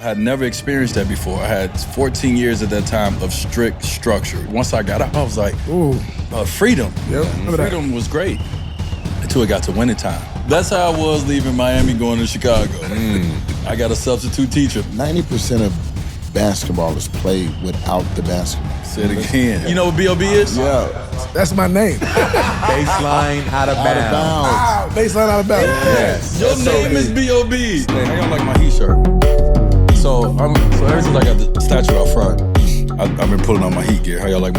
I had never experienced that before. I had 14 years at that time of strict structure. Once I got up, I was like, ooh, freedom. Yep. Freedom was great until it got to winter time. That's how I was leaving Miami going to Chicago. I got a substitute teacher. 90% of basketball is played without the basketball. Say it again. You know what B.O.B. is? Yeah. That's my name. Baseline out of bounds. Baseline out of bounds. Yes. Your name is B.O.B. Hey, how y'all like my heat shirt? So ever since I got the statue out front, I've been pulling on my heat gear. How y'all like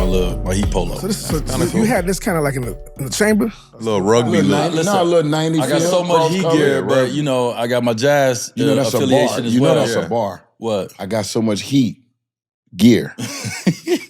my heat polo? So you had this kind of like in the chamber? A little rugby look. A little 90s. I got so much heat gear, but you know, I got my jazz that's affiliation a bar. as well. That's a bar. What? I got so much heat gear.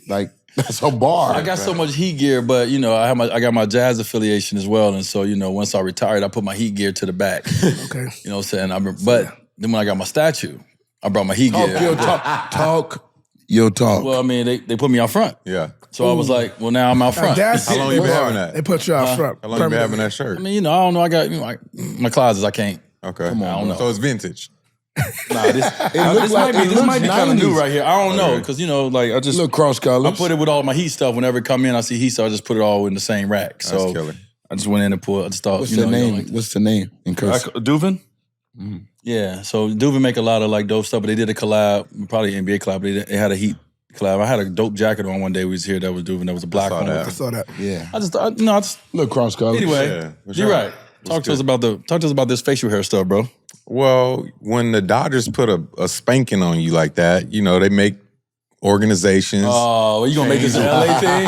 Like, that's a bar. I got so much heat gear, but you know, I got my jazz affiliation as well, and so you know, once I retired, I put my heat gear to the back. Okay. You know what I'm saying? But then when I got my statue, I brought my heat gear. Talk your talk. Well, I mean, they put me out front. Yeah. So I was like, well, now I'm out front. How long you been having that? They put you out front. How long you been having that shirt? I mean, you know, I don't know. I got my closets. I can't. Okay. Come on, I don't know. So it's vintage. Nah, this might be kind of new right here. I don't know, because you know, like I just Look, cross colors. I put it with all my heat stuff. Whenever it come in, I see heat, so I just put it all in the same rack. That's So killer. I just went in and pulled. I just thought, What's the name? What's the name in cursive? Dwyane? Yeah. So Dwyane make a lot of like dope stuff, but they did a collab, probably NBA collab. But they had a heat collab. I had a dope jacket on one day. We was here that was Dwyane. That was a black one. I saw that. Yeah. I just Look, cross colors. anyway. Yeah, for You're sure. right. Talk to us about this facial hair stuff, bro. Well, when the Dodgers put a spanking on you like that, you know, they make organizations. Oh, well, you gonna make this an LA thing?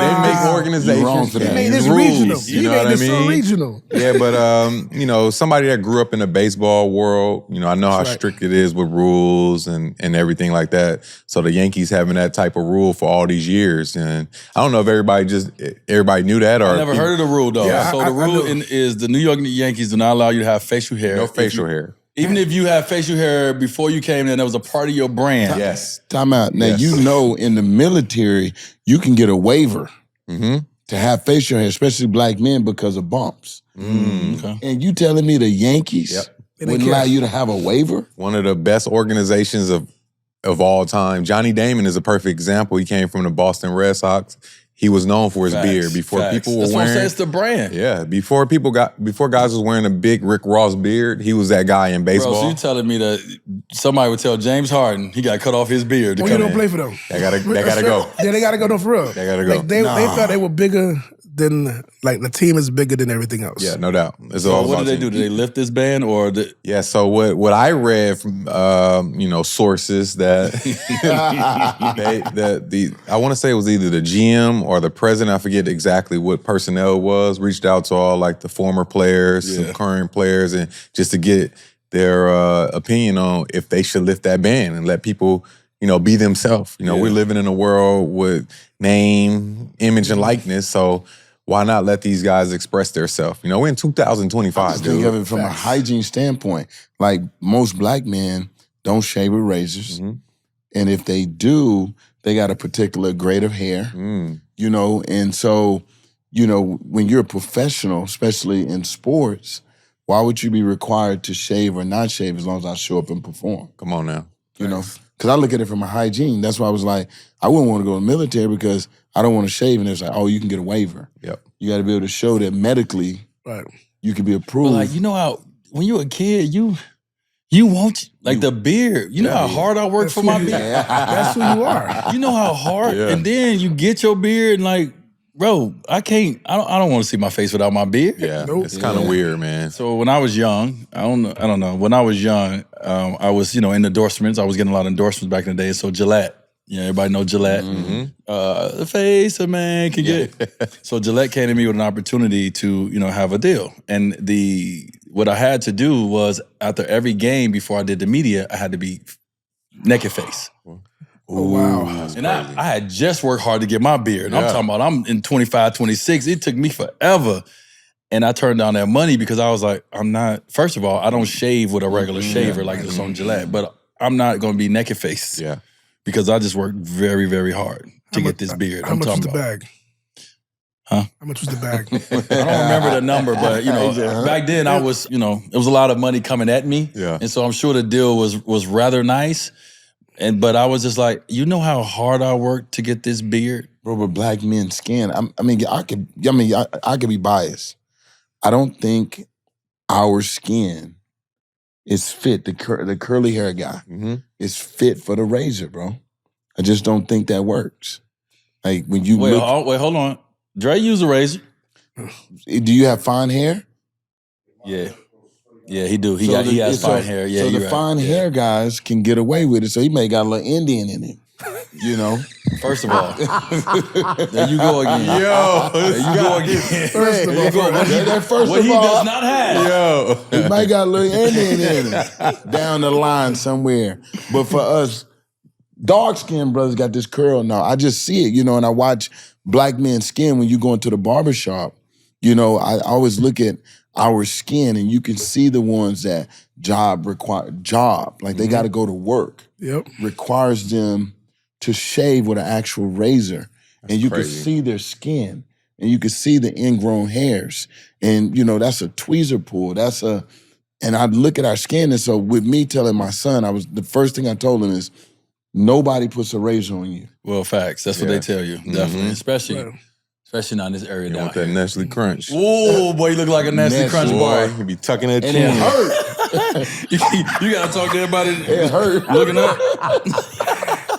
They make organizations. You're wrong for that. You made this rules, regional. You You know made what I this so mean? regional. Yeah, but you know, somebody that grew up in the baseball world, you know, I know how That's right. strict it is with rules and everything like that. So the Yankees having that type of rule for all these years, and I don't know if everybody knew that or I never heard of the rule though. Yeah, so I the rule knew. is the New York Yankees do not allow you to have facial hair. no facial hair. Even if you have facial hair before you came in, that was a part of your brand. Yes. Time out. Now, Yes. you know in the military, you can get a waiver to have facial hair, especially black men, because of bumps. Okay. And you telling me the Yankees Yep. wouldn't allow you to have a waiver? One of the best organizations of all time. Johnny Damon is a perfect example. He came from the Boston Red Sox. He was known for his beard before people were That's what I'm saying. wearing. It's the brand. Yeah, before guys was wearing a big Rick Ross beard, he was that guy in Bro, baseball. so you telling me that somebody would tell James Harden he got to cut off his beard to Well, you come don't in? play for them. They gotta go. Yeah, they gotta go. No, for real. They gotta go. Like they thought they were bigger than like the team is bigger than everything else. Yeah, no doubt. It's So all what about did they do? team. Did they lift this band or Yeah, so what I read from you know, sources that I want to say it was either the GM or the president, I forget exactly what personnel it was, reached out to all like the former players, some current players, and just to get their opinion on if they should lift that ban and let people, you know, be themselves. You know, we're living in a world with name, image, and likeness, so why not let these guys express themselves? You know, we're in 2025, dude. Think of it from a hygiene standpoint. Like most black men don't shave with razors. And if they do, they got a particular grade of hair, you know? And so, you know, when you're a professional, especially in sports, why would you be required to shave or not shave as long as I show up and perform? Come on now. You know? Because I look at it from a hygiene. That's why I was like, I wouldn't want to go to the military because I don't want to shave. And it's like, oh, you can get a waiver. Yep. You got to be able to show that medically you can be approved. But like, you know how when you a kid, you want like the beard. You know how hard I worked for my beard. That's who you are. You know how hard, Yeah. and then you get your beard and like, bro, I don't want to see my face without my beard. Yeah, Nope. it's kind of weird, man. So when I was young, I don't know. When I was young, I was, you know, in endorsements. I was getting a lot of endorsements back in the day. So Gillette, you know, everybody know Gillette. The face a man can get. So Gillette came to me with an opportunity to, you know, have a deal. And what I had to do was after every game before I did the media, I had to be naked face. Oh, wow. And I had just worked hard to get my beard. I'm talking about I'm in 25, 26. It took me forever. And I turned down that money because I was like, first of all, I don't shave with a regular shaver like this on Gillette, but I'm not going to be naked face. Yeah. Because I just worked very, very hard to get this beard. How much is the bag? How much was the bag? I don't remember the number, but back then I was, it was a lot of money coming at me. Yeah. And so I'm sure the deal was rather nice. But I was just like, you know how hard I worked to get this beard? Bro, but black men's skin, I could be biased. I don't think our skin is fit, the curly hair guy is fit for the razor, bro. I just don't think that works. Like when you wait, hold on. Dre used a razor. Do you have fine hair? Yeah. Yeah, he do. He has fine hair. Yeah, so the fine hair guys can get away with it. So he may got a little Indian in him. First of all, there you go again. Yo, there you go again. First of all, What he does not have. Yo. he might got a little Indian in him down the line somewhere. But for us, dark-skinned brothers got this curl now. I just see it, and I watch black men's skin when you go into the barbershop. I always look at our skin and you can see the ones that like they got to go to work. Yep. Requires them to shave with an actual razor. And you crazy. can see their skin and you can see the ingrown hairs. And, that's a tweezer pull. And I look at our skin. And so with me telling my son, the first thing I told him is, nobody puts a razor on you. Well, facts. That's what they tell you. Definitely. Especially not in this area down Want that here. Nestle Crunch. Oh, boy, you look like a Nestle Crunch boy. You be tucking that And chin. it hurt. You got to talk to everybody It hurt. looking up.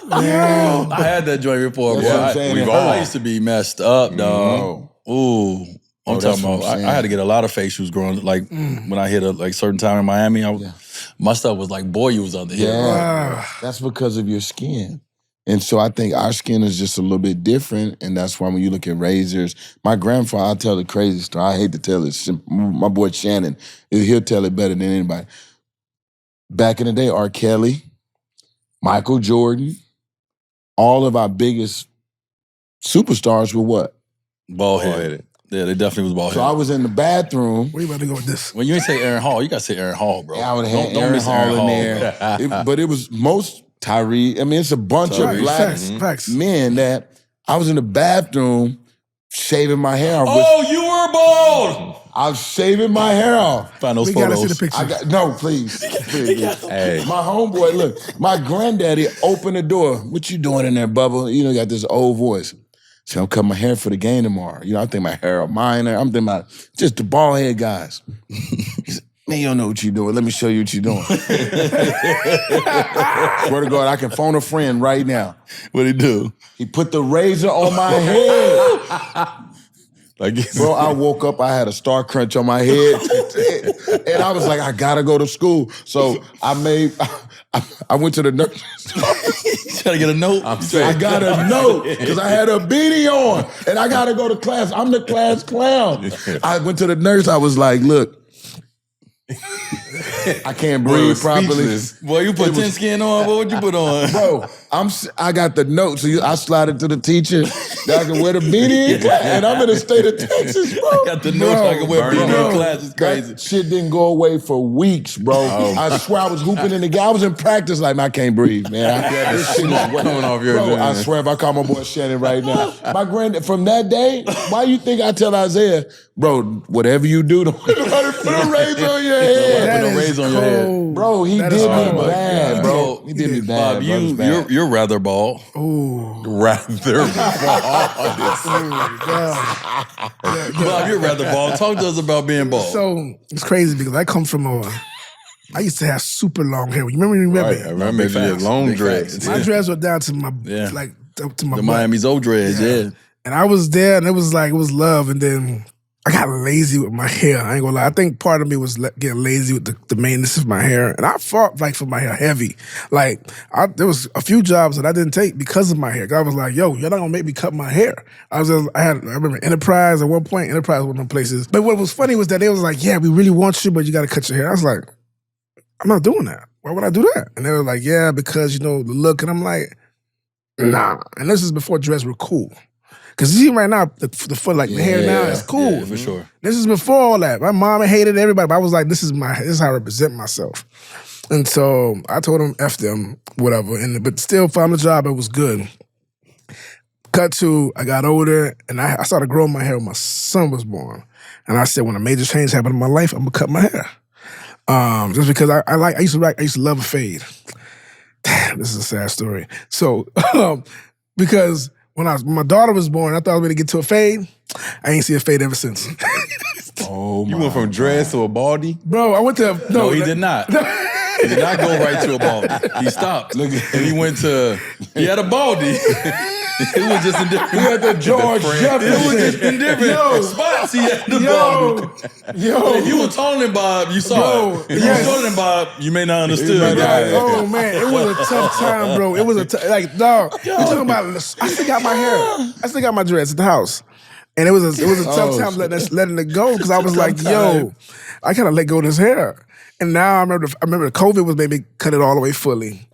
I had that joint before, That's boy. what I'm saying, it I hurt. used to be messed up, dog. Ooh. I'm that's talking what about, I'm saying. I had to get a lot of facials growing, like when I hit a certain time in Miami, my stuff was like boils under here. Yeah. That's because of your skin. And so I think our skin is just a little bit different, and that's why when you look at razors, my grandfather, I'll tell the crazy story. I hate to tell it. My boy Shannon, he'll tell it better than anybody. Back in the day, R. Kelly, Michael Jordan, all of our biggest superstars were what? Bald headed. Yeah, they definitely was bald So headed. I was in the bathroom. Where you about to go with this? When you ain't say Aaron Hall, you got to say Aaron Hall, bro. I would have had Don't Aaron miss Hall Aaron in there. But it was most Tyree. I mean, it's a bunch of black Facts. men that I was in the bathroom shaving my hair off. Oh, you were bald! I was shaving my hair off. Find those We gotta photos. see the picture. No, please. Hey. My homeboy, look, my granddaddy opened the door. What you doing in there, Bubba? Got this old voice. So I'm cutting my hair for the game tomorrow. I think my hair are minor. I'm thinking about just the bald head guys. He said, man, you don't know what you're doing. Let me show you what you're doing. Swear to God, I can phone a friend right now. What'd he do? He put the razor on my head. Bro, I woke up, I had a star crunch on my head. And I was like, I gotta go to school. So I went to the nurse. You trying to get a note? I got a note because I had a beanie on and I gotta go to class. I'm the class clown. I went to the nurse. I was like, look, I can't breathe properly. Boy, you put tin skin on? What would you put on? Bro, I got the note, so I slide it to the teacher that I can wear the beanie in class, and I'm in the state of Texas, bro. I got the note so I can wear beanie in class. It's crazy. That shit didn't go away for weeks, bro. I swear I was hooping in the game. I was in practice like, I can't breathe, man. This shit is coming off your bro, I hands. swear if I call my boy Shannon right now, my granddad, from that day, why you think I tell Isaiah, bro, whatever you do, don't put a razor on your head. Put a razor on your head. Bro, he did me bad, bro. He did me bad, Bob, bro. It was bad. you're rather bald. Rather Bob, you're rather bald. Talk to us about being bald. So it's crazy because I come from I used to have super long hair. You remember? Right, I remember Big you had facts. long Big dreads. facts. My dreads were down to my up to my The butt. Miami's old dreads, yeah. And I was there, and it was love. And then I got lazy with my hair. I ain't gonna lie. I think part of me was getting lazy with the maintenance of my hair, and I fought for my hair heavy. There was a few jobs that I didn't take because of my hair. I was like, "Yo, you're not gonna make me cut my hair." I remember Enterprise at one point. Enterprise was one of them places. But what was funny was that they was like, "Yeah, we really want you, but you got to cut your hair." I was like, "I'm not doing that. Why would I do that?" And they were like, "Yeah, because the look." And I'm like, "Nah." And this is before dreads were cool. Because you see right now, the foot, the hair now is cool. Yeah, for sure. This is before all that. My mom hated everybody, but I was like, this is how I represent myself. And so I told them, F them, whatever. But still found a job, it was good. cut to, I got older, and I started growing my hair when my son was born. And I said, when a major change happened in my life, I'm gonna cut my hair. Just because I used to love a fade. This is a sad story. So, because when my daughter was born, I thought I was gonna get to a fade. I ain't seen a fade ever since. Oh my! You went from dreads to a baldy? Bro, I went to No, he did not. He did not go right to a baldy. He stopped. And he went to, he had a baldy. It was just in different. He had the George Jefferson. It was just in different spots. He had the baldy. If you were taller than Bob, you saw it. If you were shorter than Bob, you may not understood. Oh man, it was a tough time, bro. It was dog. You talking about? I still got my hair. I still got my dreads at the house, and it was a tough time letting it go because I was like, yo, I gotta let go of this hair. And now I remember the COVID was made me cut it all the way fully,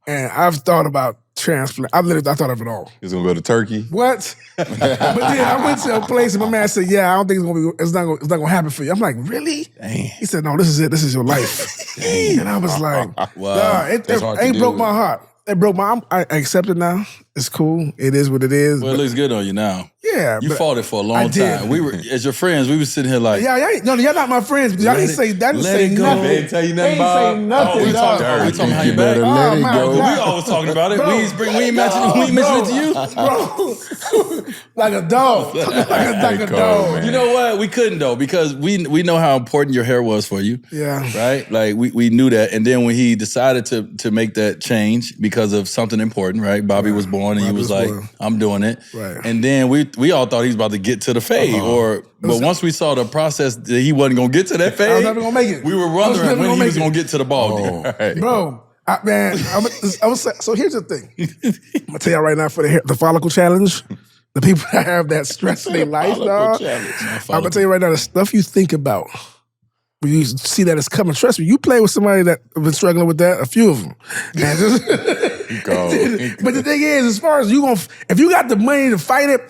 and I've thought about transplant. I thought of it all. He's gonna go to Turkey. What? But then I went to a place and my man said, "Yeah, I don't think it's not gonna happen for you." I'm like, "Really?" Dang. He said, "No, this is it. This is your life." And I was like, Wow. Nah, it ain't broke my heart. It broke my. I accept it now. It's cool. It is what it is. Well, it looks good on you now. Yeah, You fought it for a long time. We were, as your friends, we were sitting here like, y'all not my friends because y'all didn't say that. let it go. Nothing. They didn't tell you nothing, Ain't Bob? say nothing. we dog. talking how you You back. better let it go. We always talking about it. Bro. We ain't mentioning it to you. Bro, like a dog, like a cold, dog. man. You know what? We couldn't though because we know how important your hair was for you. Yeah. Right? Like we knew that. And then when he decided to make that change because of something important, right? Bobby was born and he was like, born. I'm doing it. Right. And then we all thought he was about to get to the fade. But once we saw the process that he wasn't gonna get to that fade, I was never gonna make it. We were I was wondering never when gonna he was make it. gonna get to the baldy. Bro, so here's the thing. I'm gonna tell y'all right now for the follicle challenge, the people that have that stress in their life, dog. I'm gonna tell you right now, the stuff you think about when you see that it's coming. Trust me, you play with somebody that been struggling with that, a few of them. And just, but the thing is, as far as if you got the money to fight it,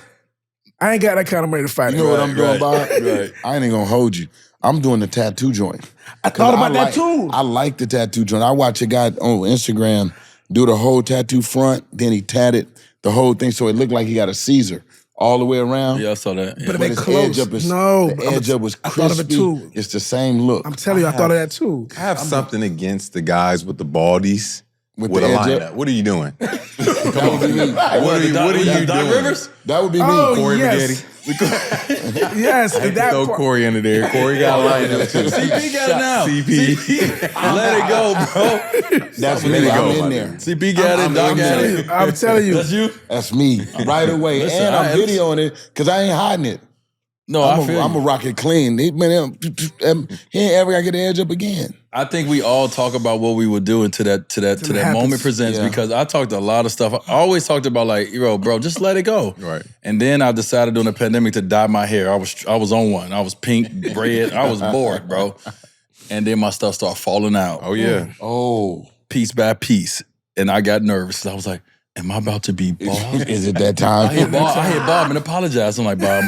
I ain't got that kind of money to fight it. You know what I'm doing, Bob? Right. I ain't gonna hold you. I'm doing the tattoo joint. I thought about that too. I like the tattoo joint. I watch a guy on Instagram do the whole tattoo front, then he tatted the whole thing so it looked like he got a Caesar all the way around. Yeah, I saw that. Yeah. But But it his close. edge up is The edge up was I crispy. thought of it too. It's the same look. I'm telling you, I thought of that too. I have something against the guys with the baldies With with the a edge lineup. up? What are you doing? That would be me. What are you Doc doing? Rivers? That would be me. Oh, Corey yes. Spaghetti. Yes, I and that throw part. Corey under there. Corey got a lineup too. CP got it now. CP. Let it go, bro. That's Let me. it go, I'm my in there. CP got it. Doc got it. I'm telling you. That's you? That's me right away. Listen, and I'm I- videoing it because I ain't hiding it. No, I'm I feel a you. rock it clean. He ain't ever gonna get the edge up again. I think we all talk about what we would do until that happens. moment presents Yeah. because I talked a lot of stuff. I always talked about like, bro, just let it go. Right. And then I decided during the pandemic to dye my hair. I was on one. I was pink, red. I was bored, bro. And then my stuff started falling out. Oh yeah. Oh, Piece by piece. And I got nervous. I was like, am I about to be bald? is it that I hit time? Bob and apologized. I'm like, Bob,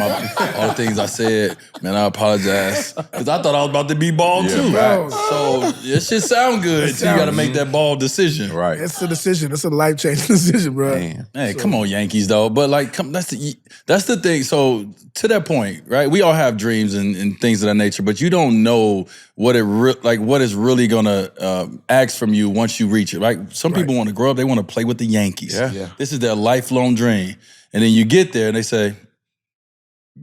all the things I said, man, I apologize. Because I thought I was about to be bald too. Bro. So it should sound good. So you got to make that bald decision. Right. It's a decision. It's a life-changing decision, bro. Man. Hey, come on, Yankees, though. But like, that's the thing. So to that point, right? We all have dreams and things of that nature, but you don't know what what is really gonna ask from you once you reach it. Right? Some people want to grow up. They want to play with the Yankees. Yeah. This is their lifelong dream. And then you get there and they say,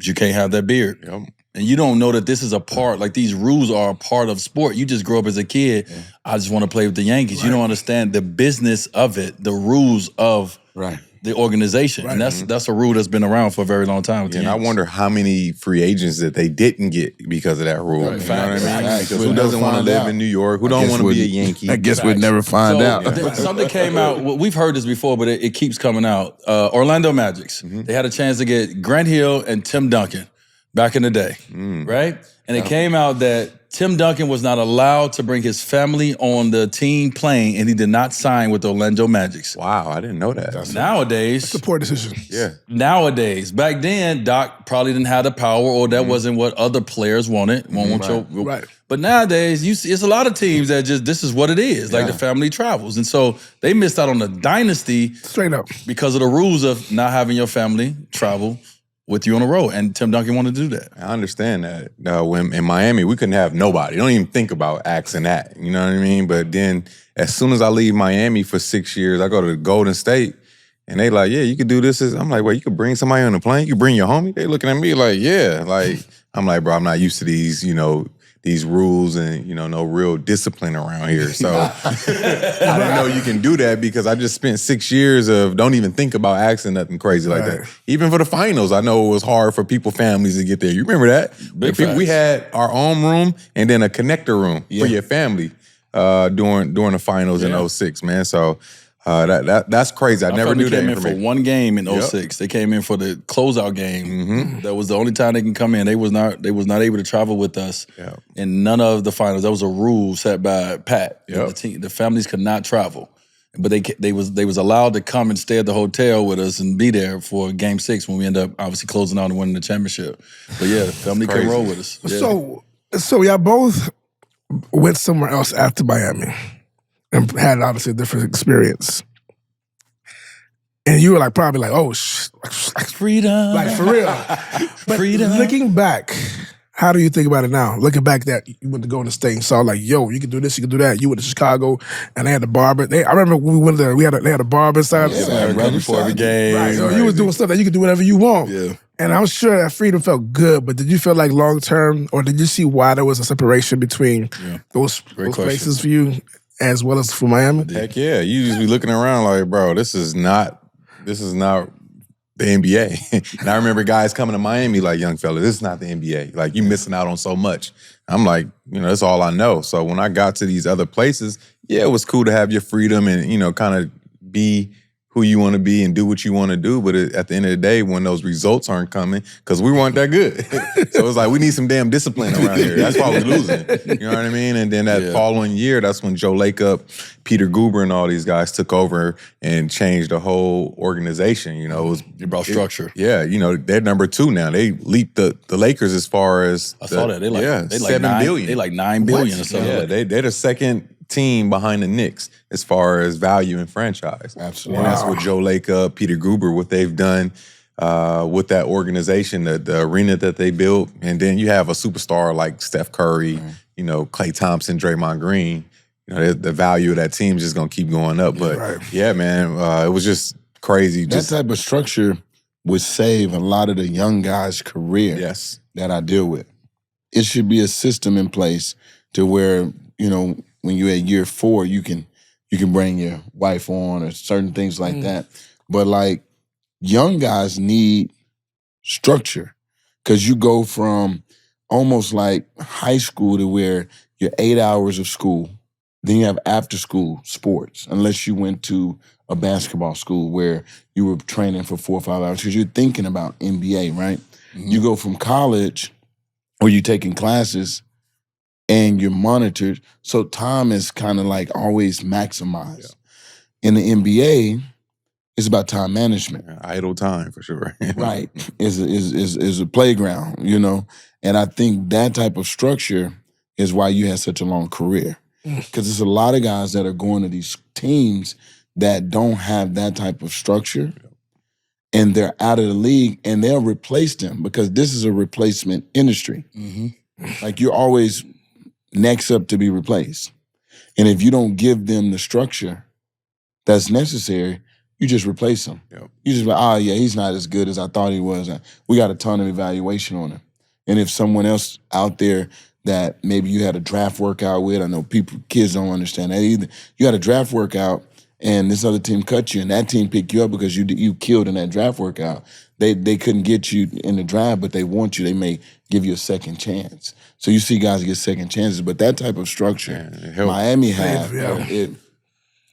you can't have that beard. Yep. And you don't know that this is a part, like these rules are a part of sport. You just grow up as a kid. Yeah. I just want to play with the Yankees. You don't understand the business of it, the rules of Right. the organization. And that's a rule that's been around for a very long time with the And I Yankees. wonder how many free agents that they didn't get because of that rule. You know what I mean? Facts. Because We'll who doesn't never want to find live out. in New York? Who don't guess want to be a we'd- Yankee? I guess we'd never find So, out. something came out. Well, we've heard this before, but it keeps coming out. Orlando Magics. They had a chance to get Grant Hill and Tim Duncan back in the day, right? And it came out that Tim Duncan was not allowed to bring his family on the team plane, and he did not sign with the Orlando Magic. Wow, I didn't know that. Nowadays, It's a poor decision. Yeah. Nowadays, back then, Doc probably didn't have the power, or that wasn't what other players wanted. Right. But nowadays, you see, it's a lot of teams that just this is what it is. Like the family travels, and so they missed out on the dynasty Straight up. because of the rules of not having your family travel with you on the road. And Tim Duncan wanted to do that. I understand that. When in Miami, we couldn't have nobody. Don't even think about asking that. You know what I mean? But then as soon as I leave Miami for 6 years, I go to Golden State, and they like, yeah, you could do this. I'm like, well, you could bring somebody on the plane. You could bring your homie. They looking at me like, yeah. Like, I'm like, bro, I'm not used to these, these rules and, no real discipline around here. So I didn't know you can do that because I just spent 6 years of don't even think about asking nothing crazy like that. Even for the finals, I know it was hard for families to get there. You remember that? We had our own room and then a connector room for your family during the finals in 06, man. So that's crazy. I never knew that. They came in for one game in 06. They came in for the closeout game. That was the only time they can come in. They was not able to travel with us in none of the finals. That was a rule set by Pat. The families could not travel, but they was allowed to come and stay at the hotel with us and be there for Game 6 when we end up obviously closing out and winning the championship. But yeah, the family couldn't roll with us. Yeah. So y'all both went somewhere else after Miami and had obviously a different experience. And you were probably like, oh, freedom. Like for real. But freedom. Looking back, how do you think about it now? Looking back that you went to Golden State and saw like, yo, you can do this, you can do that. You went to Chicago and they had the barber. I remember when we went there, they had a barber inside. Right before every game. Right. So you was doing stuff that you could do whatever you want. Yeah. And I'm sure that freedom felt good, but did you feel like long term, or did you see why there was a separation between those places for you as well as for Miami? Heck yeah. You just be looking around like, bro, this is not the NBA. And I remember guys coming to Miami like, young fella, this is not the NBA. Like, you missing out on so much. I'm like, that's all I know. So when I got to these other places, it was cool to have your freedom and, kind of be who you want to be and do what you want to do. But at the end of the day, when those results aren't coming, because we weren't that good. So it's like, we need some damn discipline around here. That's why we're losing. You know what I mean? And then that following year, that's when Joe Lacob, Peter Guber, and all these guys took over and changed the whole organization. They brought structure. They're number 2 now. They leaped the Lakers as far as I saw that. They like $7 billion. They like $9 billion or something. Yeah, they're the second team behind the Knicks as far as value and franchise. Absolutely. And that's what Joe Lacob, Peter Guber, what they've done with that organization, the arena that they built. And then you have a superstar like Steph Curry, Klay Thompson, Draymond Green. The value of that team is just going to keep going up. But yeah, man, it was just crazy. That type of structure would save a lot of the young guys' career that I deal with. It should be a system in place to where, when you're at year 4, you can bring your wife on or certain things like that. But like young guys need structure because you go from almost like high school to where you're 8 hours of school. Then you have after school sports, unless you went to a basketball school where you were training for 4 or 5 hours because you're thinking about NBA, right? You go from college or you're taking classes and you're monitored. So time is kind of like always maximized. In the NBA, it's about time management. Idle time for sure. Right. Is a playground, And I think that type of structure is why you had such a long career. Because there's a lot of guys that are going to these teams that don't have that type of structure. And they're out of the league and they'll replace them because this is a replacement industry. Like you're always next up to be replaced. And if you don't give them the structure that's necessary, you just replace them. You just like, he's not as good as I thought he was. We got a ton of evaluation on him. And if someone else out there that maybe you had a draft workout with, I know kids don't understand that either. You had a draft workout and this other team cut you and that team picked you up because you killed in that draft workout. They couldn't get you in the draft, but they want you. They may give you a second chance. So you see guys get second chances, but that type of structure Miami have,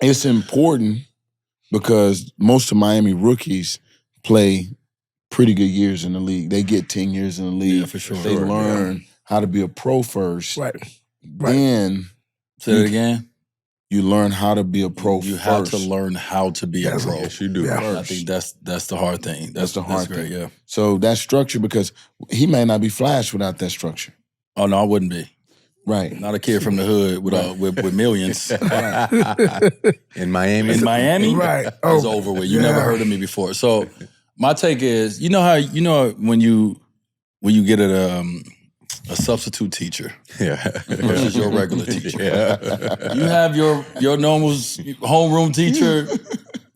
it's important because most of Miami rookies play pretty good years in the league. They get 10 years in the league. Yeah, for sure. They learn how to be a pro first. Right. Then Say it again. you learn how to be a pro You first. have to learn how to be a pro. Yes, you do. Yeah. I think that's the hard thing. That's the hard great, thing. yeah. So that structure, because he may not be Flash without that structure. Oh no, I wouldn't be. Right. Not a kid from the hood with millions. In Miami. In Miami, Right. it's Oh, over with. You never heard of me before. So my take is, you know how when you get a substitute teacher Yeah. versus your regular teacher. Yeah. You have your normal homeroom teacher.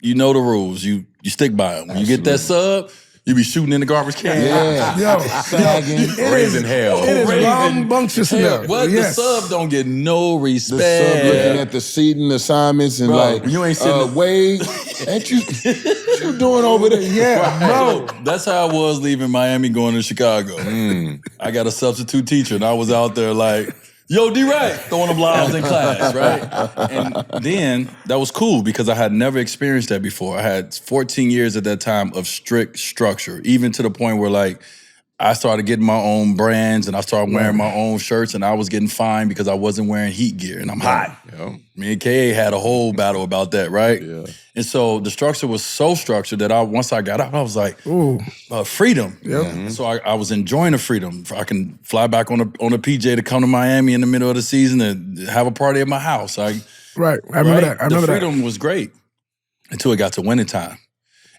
You know the rules. You stick by them. When you get that sub, you be shooting in the garbage can. Yeah. Yo, Sagging. Raising hell. It is Raising rambunctious hell. enough. What? Yes. The sub don't get no The respect. sub looking at the seating assignments and Bro, like, you ain't sitting Wade, ain't you, what you doing over there? Yeah, bro. That's how I was leaving Miami going to Chicago. I got a substitute teacher, and I was out there like, yo, D-Wright, throwing them lobs in class, right? And then that was cool because I had never experienced that before. I had 14 years at that time of strict structure, even to the point where like I started getting my own brands and I started wearing my own shirts, and I was getting fined because I wasn't wearing heat gear, and I'm hot. Yeah. Me and K.A. had a whole battle about that, right? Yeah. And so the structure was so structured that once I got out, I was like, Ooh. freedom. Yep. So I was enjoying the freedom. I can fly back on a PJ to come to Miami in the middle of the season and have a party at my house. Right. I remember that. I remember the freedom was great until it got to winter time.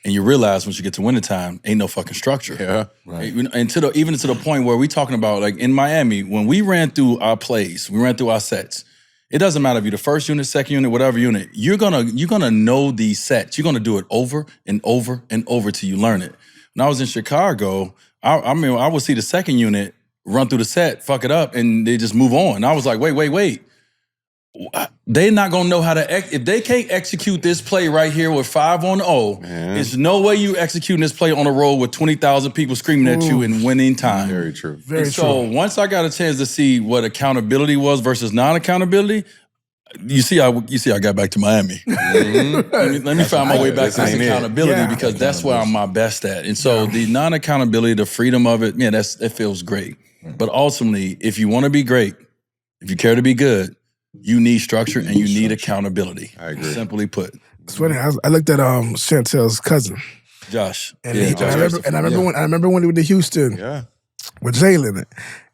And you realize once you get to winter time, ain't no fucking structure. Yeah. Right. And even to the point where we talking about, like in Miami, when we ran through our plays, we ran through our sets, it doesn't matter if you're the first unit, second unit, whatever unit, you're gonna know these sets. You're gonna do it over and over and over till you learn it. When I was in Chicago, I mean, I would see the second unit run through the set, fuck it up, and they just move on. And I was like, wait. They're not gonna know how to if they can't execute this play right here with 5 on 0. There's no way you executing this play on a road with 20,000 people screaming at you in winning time. Very true. Very So once I got a chance to see what accountability was versus non-accountability, you see I got back to Miami. Let me find my way back to this accountability because that's where I'm my best at. And so the non-accountability, the freedom of it, man, it feels great. But ultimately, if you want to be great, if you care to be good, you need structure and you need accountability. I agree. Simply put. It's funny. I looked at Chantel's cousin, Josh. and, Yeah, Josh. I remember when he went to Houston Yeah. with Jalen,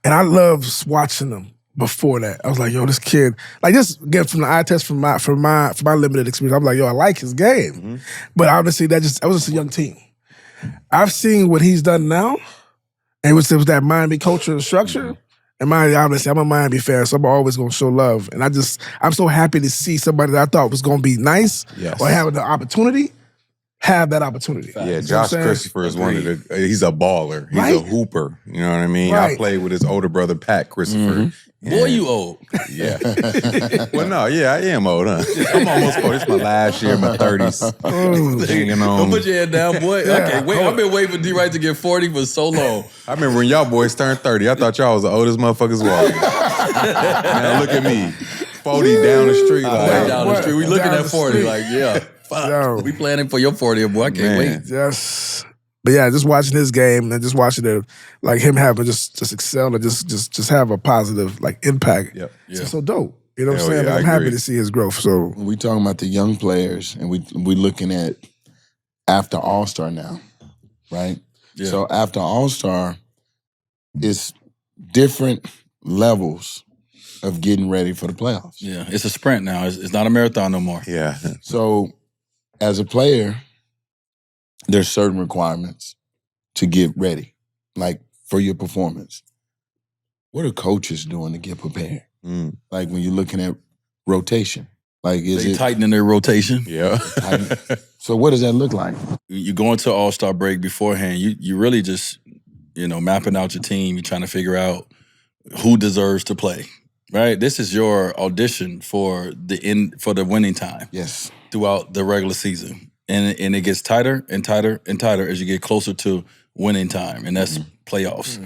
and I loved watching them before that. I was like, yo, this kid, like just again from the eye test from my limited experience, I'm like, yo, I like his game, but obviously I was just a young team. I've seen what he's done now, and it was that Miami culture and structure. And obviously, I'm a Miami fan, so I'm always going to show love. And I'm so happy to see somebody that I thought was going to be nice or having the opportunity, have that opportunity. Yeah, You know what Josh I'm saying? Christopher is one of he's a baller. He's a hooper. You know what I mean? Right. I played with his older brother, Pat Christopher. Boy, you old. Yeah. Well, no, yeah, I am old, huh? I'm almost 40. It's my last year, my 30s. Hanging on. Don't put your head down, boy. Okay, wait. I've been waiting for D-Wright to get 40 for so long. I remember when y'all boys turned 30. I thought y'all was the oldest motherfuckers walking. Now look at me. 40 down the street. Right down the What? street. We looking Down at the 40 street. like, yeah. Fuck. Yo. We planning for your 40th, boy. I can't wait. Yes. But yeah, just watching his game and just watching it, like him having just excel and just have a positive like impact. Yep. It's just so dope. You know what I'm Hell saying? yeah, Like, I'm I happy agree. to see his growth. So We talking about the young players, and we looking at after All-Star now, right? Yeah. So after All-Star, it's different levels of getting ready for the playoffs. Yeah, it's a sprint now. It's not a marathon no more. Yeah. So as a player, there's certain requirements to get ready, like for your performance. What are coaches doing to get prepared? Like when you're looking at rotation, like is They it tightening their rotation. Yeah. So what does that look like? You go into All-Star break beforehand, you really just, mapping out your team. You're trying to figure out who deserves to play, right? This is your audition for the winning time Yes. throughout the regular season. And it gets tighter and tighter and tighter as you get closer to winning time, and that's playoffs.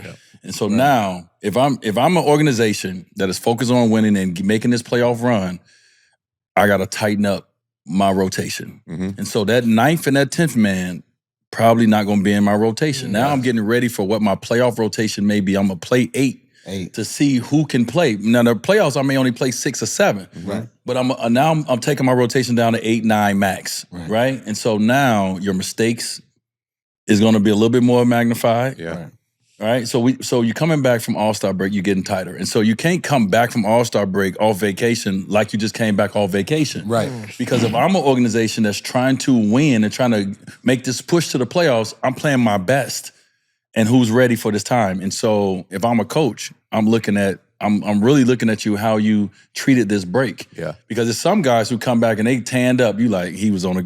And so now, if I'm an organization that is focused on winning and making this playoff run, I got to tighten up my rotation. And so that 9th and that 10th man probably not going to be in my rotation. Now I'm getting ready for what my playoff rotation may be. I'm going to play 8 to see who can play. Now the playoffs, I may only play 6 or 7, Right. but I'm taking my rotation down to 8, 9 max, right? And so now your mistakes is going to be a little bit more magnified. Yeah. Right? So you're coming back from All-Star break, you're getting tighter. And so you can't come back from All-Star break off vacation like you just came back off vacation. Right. Because if I'm an organization that's trying to win and trying to make this push to the playoffs, I'm playing my best and who's ready for this time. And so if I'm a coach, I'm really looking at you how you treated this break. Yeah. Because there's some guys who come back and they tanned up. You like he was on a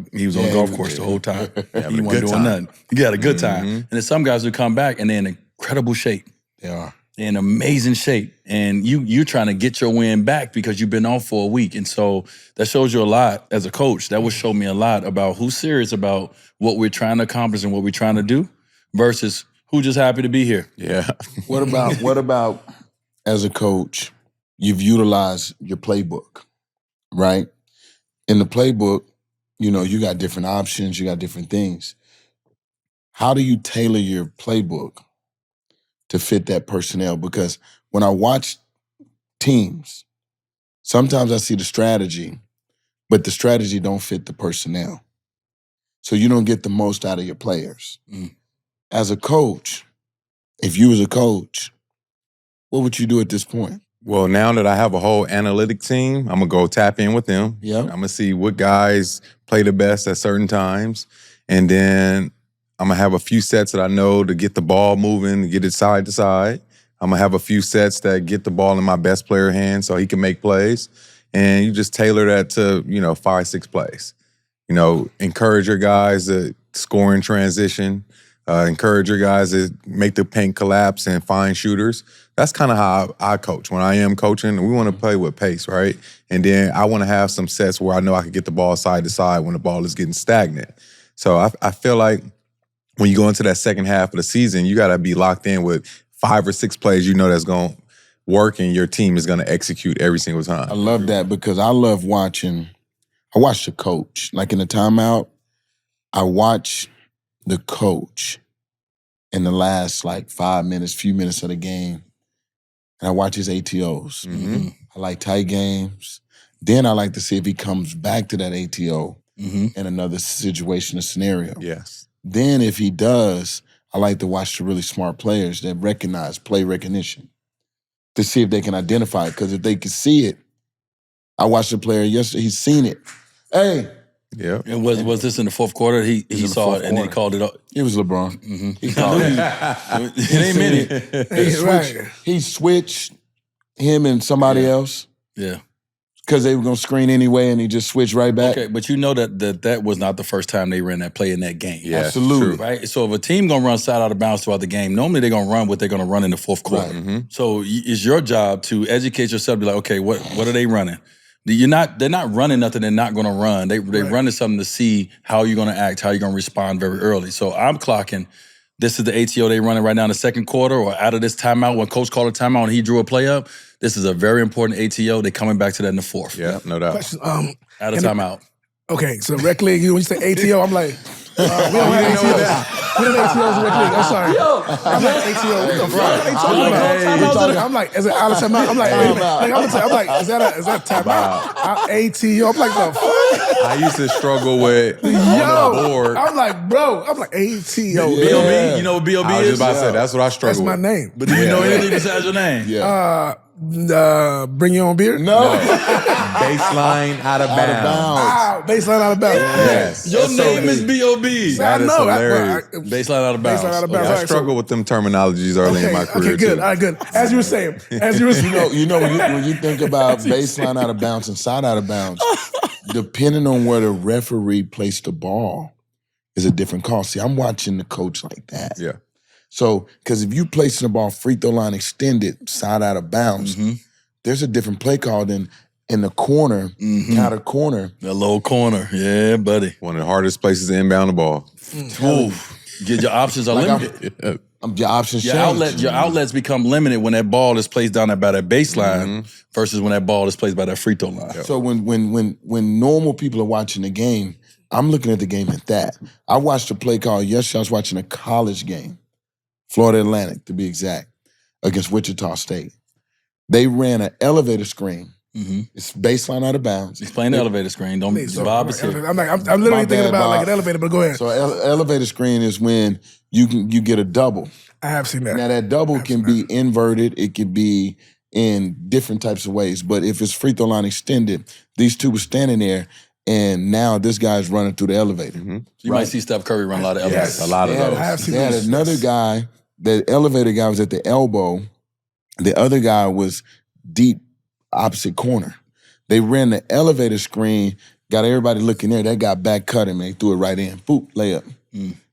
golf course the whole time. He wasn't doing nothing. He had a good time. And there's some guys who come back and they're in incredible shape. They are. They're in amazing shape. And you're trying to get your win back because you've been off for a week. And so that shows you a lot as a coach. That would show me a lot about who's serious about what we're trying to accomplish and what we're trying to do versus who just happy to be here. Yeah. What about as a coach, you've utilized your playbook, right? In the playbook, you got different options, you got different things. How do you tailor your playbook to fit that personnel? Because when I watch teams, sometimes I see the strategy, but the strategy don't fit the personnel. So you don't get the most out of your players. As a coach, if you was a coach, what would you do at this point? Well, now that I have a whole analytic team, I'm going to go tap in with them. Yeah. I'm going to see what guys play the best at certain times. And then I'm going to have a few sets that I know to get the ball moving, to get it side to side. I'm going to have a few sets that get the ball in my best player hand so he can make plays. And you just tailor that to, 5, 6 plays. Encourage your guys to score in transition. Encourage your guys to make the paint collapse and find shooters. That's kind of how I coach. When I am coaching, we want to play with pace, right? And then I want to have some sets where I know I can get the ball side to side when the ball is getting stagnant. So I feel like when you go into that second half of the season, you got to be locked in with 5 or 6 plays that's going to work and your team is going to execute every single time. I love that because I love watching. I watch the coach. Like in the timeout, I watch the coach in the last few minutes of the game, and I watch his ATOs. I like tight games. Then I like to see if he comes back to that ATO in another situation or scenario. Yes. Then if he does, I like to watch the really smart players that recognize play recognition to see if they can identify it. Because if they can see it, I watched the player yesterday, he's seen it. Hey. Yeah. And was this in the fourth quarter? He saw it and then he called it up. It was LeBron. He called it. It ain't many. He switched him and somebody else. Yeah. Because they were going to screen anyway, and he just switched right back. Okay, but you know that was not the first time they ran that play in that game. Yeah, absolutely. true. Right? So if a team going to run side out of bounds throughout the game, normally they're going to run what they're going to run in the fourth quarter. Right. So it's your job to educate yourself, be like, okay, what are they running? They're not running nothing they're not going to run. They're running something to see how you're going to act, how you're going to respond very early. So I'm clocking, this is the ATO they running right now in the second quarter or out of this timeout. When coach called a timeout and he drew a play up, this is a very important ATO. They're coming back to that in the fourth. Yeah, no doubt. Question, Out of timeout. Okay, so rec league, when you say ATO, I'm like, we don't have ATOs. We don't have ATOs in rec league. I'm sorry. I'm like, ATO, what the fuck? They talking about? I'm like, is it out of timeout? I'm like, I'm like, is that timeout? ATO. I'm like, the fuck? I used to struggle with on the board. I'm like, bro. I'm like, ATO. B.O.B., you know what B.O.B. I was is? just about to say, that's what I struggle That's my with. name. But do you know anything besides your name? Yeah. Bring your own beer? No. Baseline out of bounds. Wow, baseline out of bounds. Yes. Your name is B.O.B. That is hilarious. Baseline out of bounds. Baseline out of bounds. I All right, struggle with them terminologies early in my career, Okay, good. too. All right, good. As you were saying, when you think about baseline out of bounds and side out of bounds, depending on where the referee placed the ball is a different call. See, I'm watching the coach like that. Yeah. So, because if you placing the ball free throw line extended, side out of bounds, there's a different play call than in the corner, counter corner. The low corner. Yeah, buddy. One of the hardest places to inbound the ball. Get your options are limited. Your options Your change. outlets become limited when that ball is placed down by that baseline versus when that ball is placed by that free throw line. So when normal people are watching the game, I'm looking at the game at that. I watched a play call yesterday. I was watching a college game, Florida Atlantic to be exact. against Wichita State. They ran an elevator screen. It's baseline out of bounds. He's playing the elevator screen. Don't Bob is here. I'm literally thinking about like an elevator, but go ahead. So elevator screen is when you get a double. I have seen that. Now that double can be inverted. It can be in different types of ways. But if it's free throw line extended, these two were standing there, and now this guy's running through the elevator. You might see Steph Curry run a lot of elevators. A lot of those. They had another guy. The elevator guy was at the elbow. The other guy was deep opposite corner. They ran the elevator screen, got everybody looking there. That guy back cut him and they threw it right in. Boop, layup.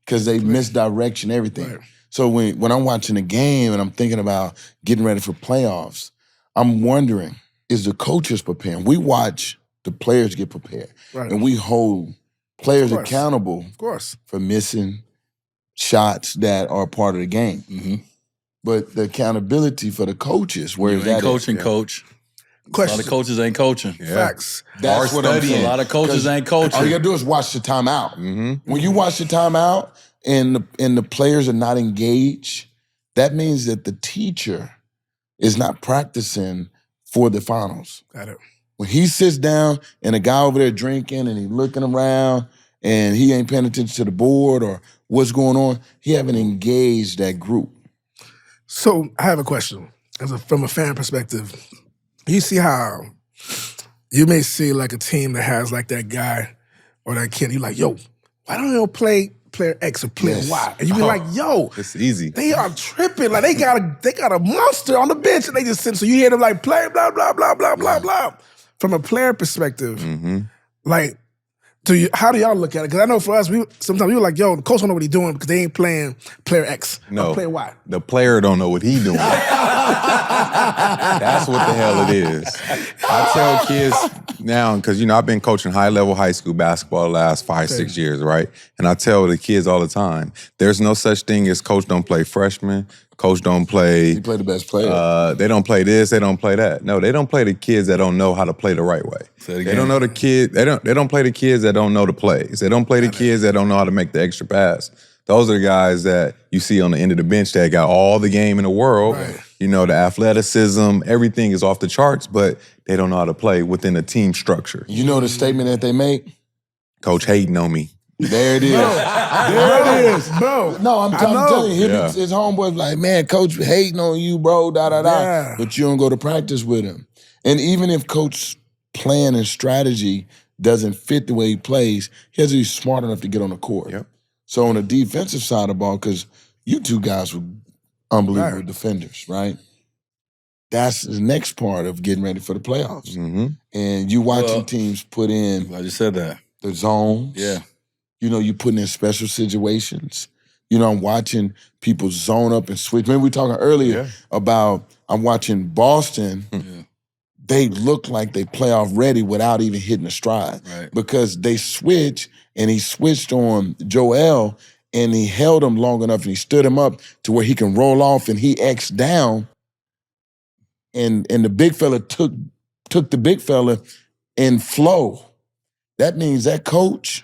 Because they misdirection everything. Right. So when I'm watching a game and I'm thinking about getting ready for playoffs, I'm wondering, is the coaches preparing? We watch the players get prepared. Right. And we hold players accountable for missing shots that are part of the game. But the accountability for the coaches, where is that? Coaching, coach. A lot of coaches ain't coaching. Facts. That's what I'm saying. A lot of coaches ain't coaching. All you gotta do is watch the timeout. When you watch the timeout and the players are not engaged, that means that the teacher is not practicing for the finals. Got it. When he sits down and a guy over there drinking and he's looking around and he ain't paying attention to the board or what's going on, he haven't engaged that group. So I have a question. From a fan perspective, you see how you may see like a team that has like that guy or that kid, you're like, yo, why don't you play player X or player Y? And you be like, yo, it's easy. They are tripping. Like they got a monster on the bench and they just sit. So you hear them like play, blah, blah, blah, blah, blah, blah. From a player perspective, like, how do y'all look at it? Because I know for us, sometimes we were like, yo, the coach don't know what he's doing because they ain't playing player X or player Y. The player don't know what he's doing. That's what the hell it is. I tell kids now, because, I've been coaching high-level high school basketball the last 5-6 years, right? And I tell the kids all the time, there's no such thing as coach don't play freshmen, coach don't play... You play the best player. They don't play this, they don't play that. No, they don't play the kids that don't know how to play the right way. They don't know the kid. They don't play the kids that don't know the plays. They don't play the kids that don't know how to make the extra pass. Those are the guys that you see on the end of the bench that got all the game in the world. Right. The athleticism, everything is off the charts, but they don't know how to play within a team structure. You know the statement that they make? Coach hating on me. There it is. There it is, bro. No, I'm telling you, his homeboys like, man, coach hating on you, bro, da-da-da. But you don't go to practice with him. And even if coach plan and strategy doesn't fit the way he plays, he has to be smart enough to get on the court. Yep. So on the defensive side of the ball, because you two guys were unbelievable defenders, right? That's the next part of getting ready for the playoffs. And you watching teams put in... I just said that. The zones. Yeah. You putting in special situations. I'm watching people zone up and switch. Remember we were talking earlier about I'm watching Boston. They look like they playoff ready without even hitting a stride. Right. Because they switch, and he switched on Joel, and he held him long enough, and he stood him up to where he can roll off, and he X'd down, and the big fella took the big fella in flow. That means that coach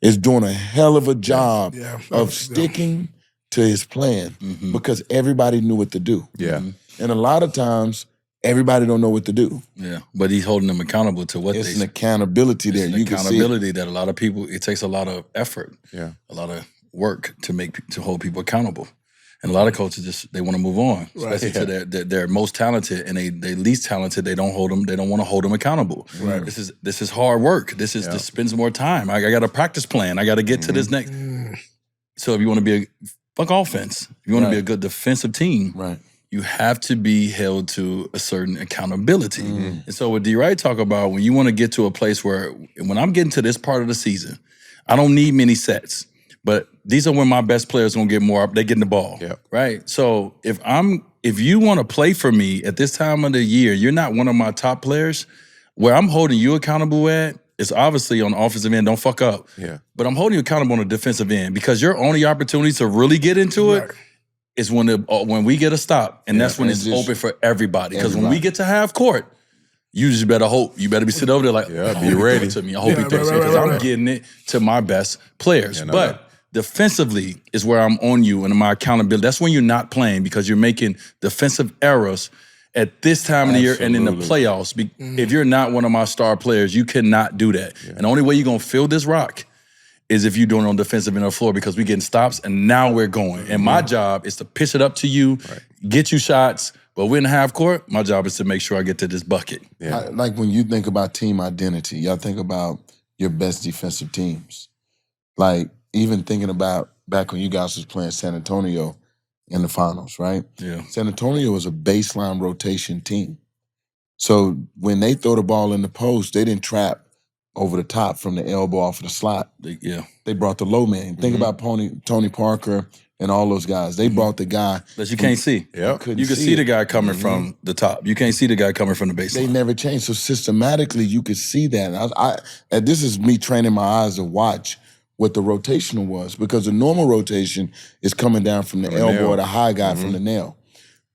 is doing a hell of a job of sticking to his plan because everybody knew what to do. Yeah. And a lot of times, everybody don't know what to do. Yeah, but he's holding them accountable to what it's an accountability there. You can see accountability that a lot of people, it takes a lot of effort, a lot of work to hold people accountable. And a lot of coaches they want to move on, especially to their most talented, and they least talented. They don't hold them. They don't want to hold them accountable. Right. This is hard work. This spends more time. I got a practice plan. I got to get to this next. So if you want to be fuck offense, if you want to be a good defensive team, you have to be held to a certain accountability. And so what D. Wright talk about, when you want to get to a place where, when I'm getting to this part of the season, I don't need many sets. But these are when my best players gonna get more. They getting the ball, right? So if you want to play for me at this time of the year, you're not one of my top players. Where I'm holding you accountable at is obviously on the offensive end. Don't fuck up. Yeah. But I'm holding you accountable on the defensive end because your only opportunity to really get into it is when we get a stop, and that's when it's open for everybody. Because when we get to half court, you just better hope. You better be sitting over there like, be ready to me. I hope he thinks because I'm getting it to my best players. But Defensively is where I'm on you and my accountability. That's when you're not playing because you're making defensive errors at this time of the year and in the playoffs. If you're not one of my star players, you cannot do that. And the only way you're going to fill this rock is if you're doing it on defensive end of the floor because we're getting stops and now we're going. And my job is to pitch it up to you, get you shots, but we're in the half court, my job is to make sure I get to this bucket. Like when you think about team identity, y'all think about your best defensive teams. Like even thinking about back when you guys was playing San Antonio in the finals, right? Yeah. San Antonio was a baseline rotation team. So when they throw the ball in the post, they didn't trap over the top from the elbow off of the slot. They brought the low man. Think about Tony Parker and all those guys. They brought the guy that you can't see. You can see the guy coming from the top. You can't see the guy coming from the baseline. They never changed. So systematically, you could see that. And this is me training my eyes to watch what the rotational was, because the normal rotation is coming down from the elbow or the high guy from the nail.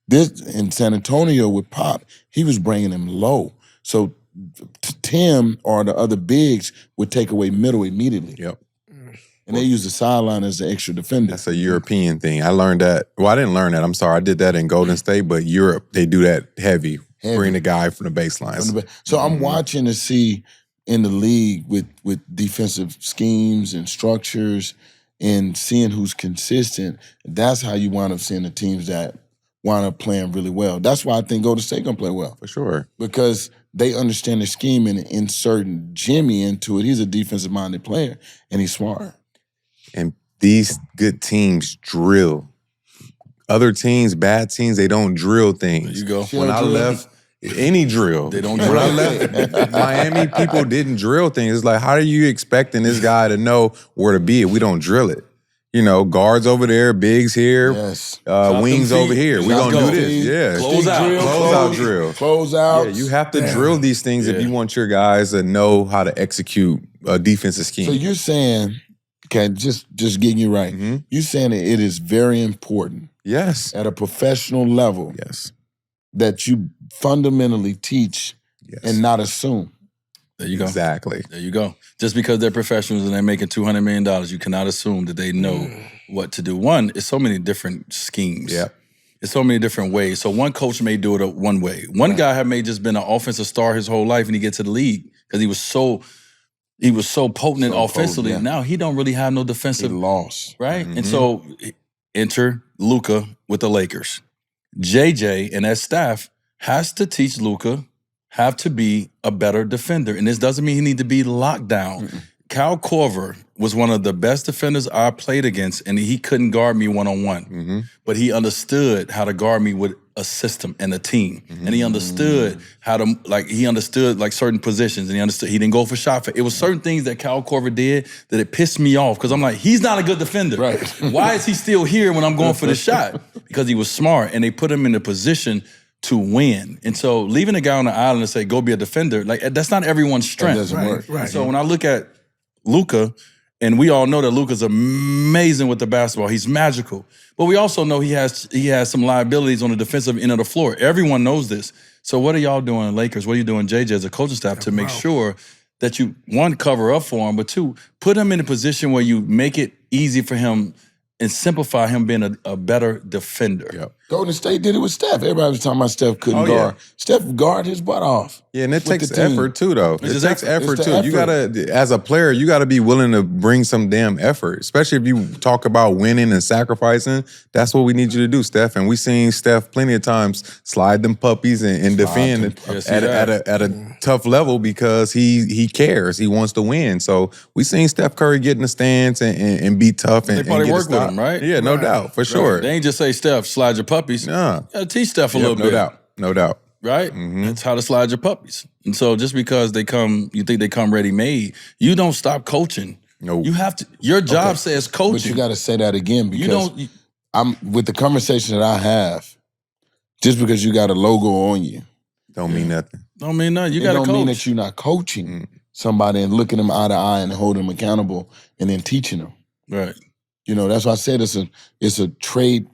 This in San Antonio with Pop, he was bringing him low. So Tim or the other bigs would take away middle immediately. And they use the sideline as the extra defender. That's a European thing. I learned that. Well, I didn't learn that. I'm sorry. I did that in Golden State, but Europe, they do that heavy. Bring the guy from the baseline. So I'm watching to see in the league with defensive schemes and structures and seeing who's consistent. That's how you wind up seeing the teams that wind up playing really well. That's why I think Golden State gonna play well. For sure. Because they understand the scheme and inserting Jimmy into it. He's a defensive-minded player, and he's smart. And these good teams drill. Other teams, bad teams, they don't drill things. There you go. When I left, any drill. They don't drill. When I left Miami, people didn't drill things. It's like, how are you expecting this guy to know where to be if we don't drill it? You know, guards over there, bigs here, wings over here. We're going to do this. Yeah. Close out drill. Close out. Yeah, you have to drill these things if you want your guys to know how to execute a defensive scheme. So you're saying, okay, just getting you right. You're saying that it is very important. Yes. At a professional level. Yes. That you fundamentally teach and not assume. There you go. Exactly. There you go. Just because they're professionals and they're making $200 million, you cannot assume that they know what to do. One, it's so many different schemes. Yeah. It's so many different ways. So one coach may do it one way. One guy may just been an offensive star his whole life and he gets to the league because he was so potent offensively. Now he don't really have no defensive. He lost. Right? And so enter Luka with the Lakers. JJ and that staff has to teach Luka have to be a better defender. And this doesn't mean he need to be locked down. Kyle Korver was one of the best defenders I played against, and he couldn't guard me one-on-one. But he understood how to guard me with a system and a team. And he understood how to, he understood certain positions, and he didn't go for shot. It was certain things that Kyle Korver did that it pissed me off, because I'm like, he's not a good defender. Right. Why is he still here when I'm going for the shot? Because he was smart, and they put him in a position to win. And so leaving a guy on the island and say, go be a defender, that's not everyone's strength. That doesn't work. Right. So when I look at Luka, and we all know that Luka's amazing with the basketball. He's magical. But we also know he has some liabilities on the defensive end of the floor. Everyone knows this. So what are y'all doing, Lakers? What are you doing, JJ, as a coaching staff to make sure that you, one, cover up for him, but two, put him in a position where you make it easy for him and simplify him being a better defender. Golden State did it with Steph. Everybody was talking about Steph couldn't guard. Steph guard his butt off. Yeah, and it takes effort too, though. It takes effort too. Effort. You gotta, as a player, you gotta be willing to bring some damn effort. Especially if you talk about winning and sacrificing. That's what we need you to do, Steph. And we seen Steph plenty of times slide them puppies and defend at a tough level because he cares. He wants to win. So we seen Steph Curry get in the stands and be tough and they probably get work with him, right? Yeah, no doubt, for sure. They ain't just say, Steph, slide your puppies. Nah. You gotta teach Steph a little bit. No doubt. Right? That's how to slide your puppies. And so just because you think they come ready-made, you don't stop coaching. No. You have to, your job says coaching. But you gotta say that again, because I'm with the conversation that I have, just because you got a logo on you. Don't mean nothing. Don't mean nothing. You gotta coach. Don't mean that you're not coaching somebody and looking them eye to eye and holding them accountable and then teaching them. Right. You know, that's why I said it's a trade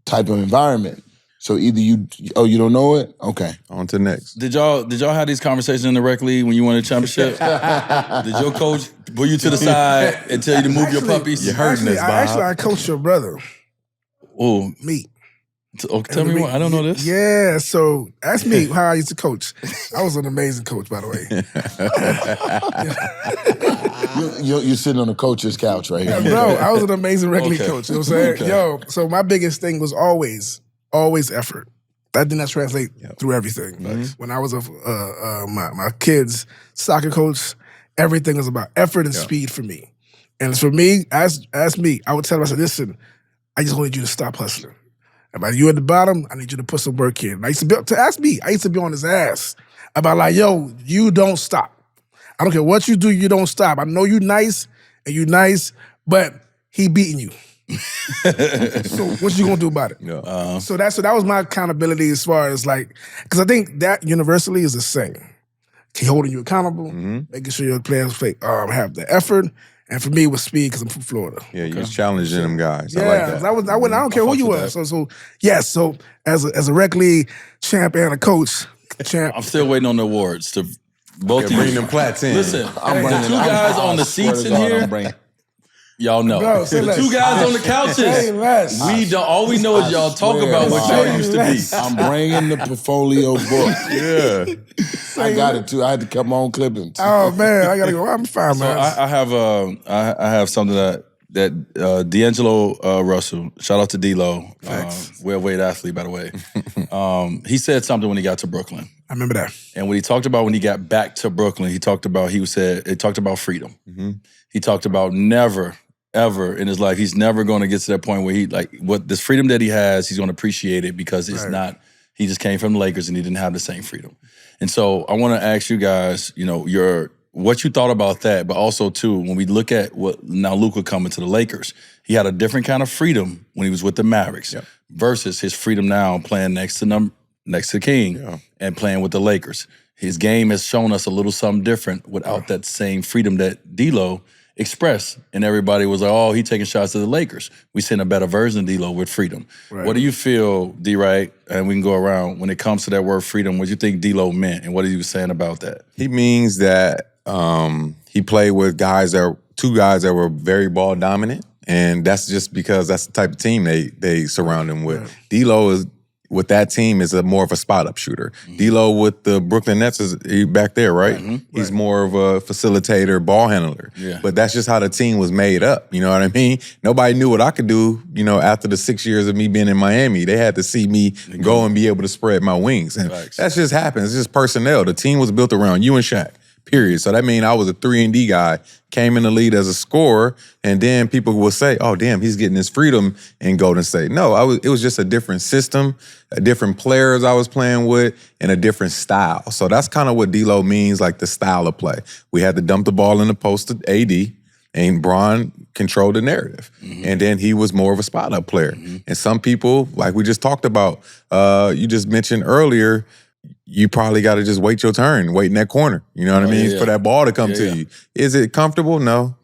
type of environment. So either you don't know it? Okay. On to the next. Did y'all have these conversations in the rec league when you won a championship? Did your coach Pull you to the side and tell you to move your puppies. You're hurting us, Bob. I coached your brother. Oh, Me. tell me more. I don't know this. Yeah, so ask me how I used to coach. I was an amazing coach, by the way. You're sitting on the coach's couch right here. Bro, I was an amazing rec league coach. You know what I'm saying? Okay. Yo, so my biggest thing was always effort. That did not translate through everything. When I was my kids' soccer coach, everything was about effort and speed for me. And for me, ask me, I would tell them, I said, listen, I just wanted you to stop hustling. About you at the bottom, I need you to put some work in. I used to be on his ass about like, yo, you don't stop. I don't care what you do, you don't stop. I know you nice, but he beating you. So what you gonna do about it? Yeah. So that was my accountability as far as like, because I think that universally is the same. He holding you accountable, making sure your players have the effort. And for me, it was speed because I'm from Florida. Yeah, you was challenging them guys. Yeah, I like that. I don't care who you were. So as a rec league champ and a coach, I'm still waiting on the awards to both of you. Bring them plats in. Listen, the two guys on the seats in here, y'all know. Bro, say the less. two guys on the Say couches, less. all we know is y'all talk about what y'all used to be. I'm bringing the portfolio book. Yeah. I got it too. I had to cut my own clippings. Oh man, I gotta go. I'm fine, So man. I have something that D'Angelo Russell, shout out to D-Lo, well-weighed athlete, by the way. He said something when he got to Brooklyn. I remember that. And when he talked about when he got back to Brooklyn, he talked about freedom. He talked about never, ever in his life, he's never going to get to that point where what this freedom that he has, he's going to appreciate it because it's not, he just came from the Lakers and he didn't have the same freedom. And so I want to ask you guys, what you thought about that, but also too, when we look at what now Luka coming to the Lakers, he had a different kind of freedom when he was with the Mavericks versus his freedom now playing next to King and playing with the Lakers. His game has shown us a little something different without that same freedom that D-Lo expressed. And everybody was like, oh, he taking shots to the Lakers. We seen a better version of D-Lo with freedom. Right. What do you feel, D-Wright, and we can go around, when it comes to that word freedom, what do you think D-Lo meant and what he was saying about that? He means that he played with two guys that were very ball dominant, and that's just because that's the type of team they surround him with. Right. D-Lo is with that team is more of a spot-up shooter. D'Lo with the Brooklyn Nets is back there, right? He's more of a facilitator, ball handler. Yeah. But that's just how the team was made up, you know what I mean? Nobody knew what I could do, after the 6 years of me being in Miami. They had to see me go and be able to spread my wings. And that just happens. It's just personnel. The team was built around you and Shaq. Period. So that means I was a 3-and-D guy, came in the lead as a scorer, and then people will say, oh, damn, he's getting his freedom in Golden State. No, it was just a different system, different players I was playing with, and a different style. So that's kind of what D'Lo means, like the style of play. We had to dump the ball in the post to AD, and Bron controlled the narrative. And then he was more of a spot-up player. And some people, like we just talked about, you just mentioned earlier, you probably got to just wait your turn, wait in that corner. You know what I mean? For that ball to come to you. Is it comfortable? No.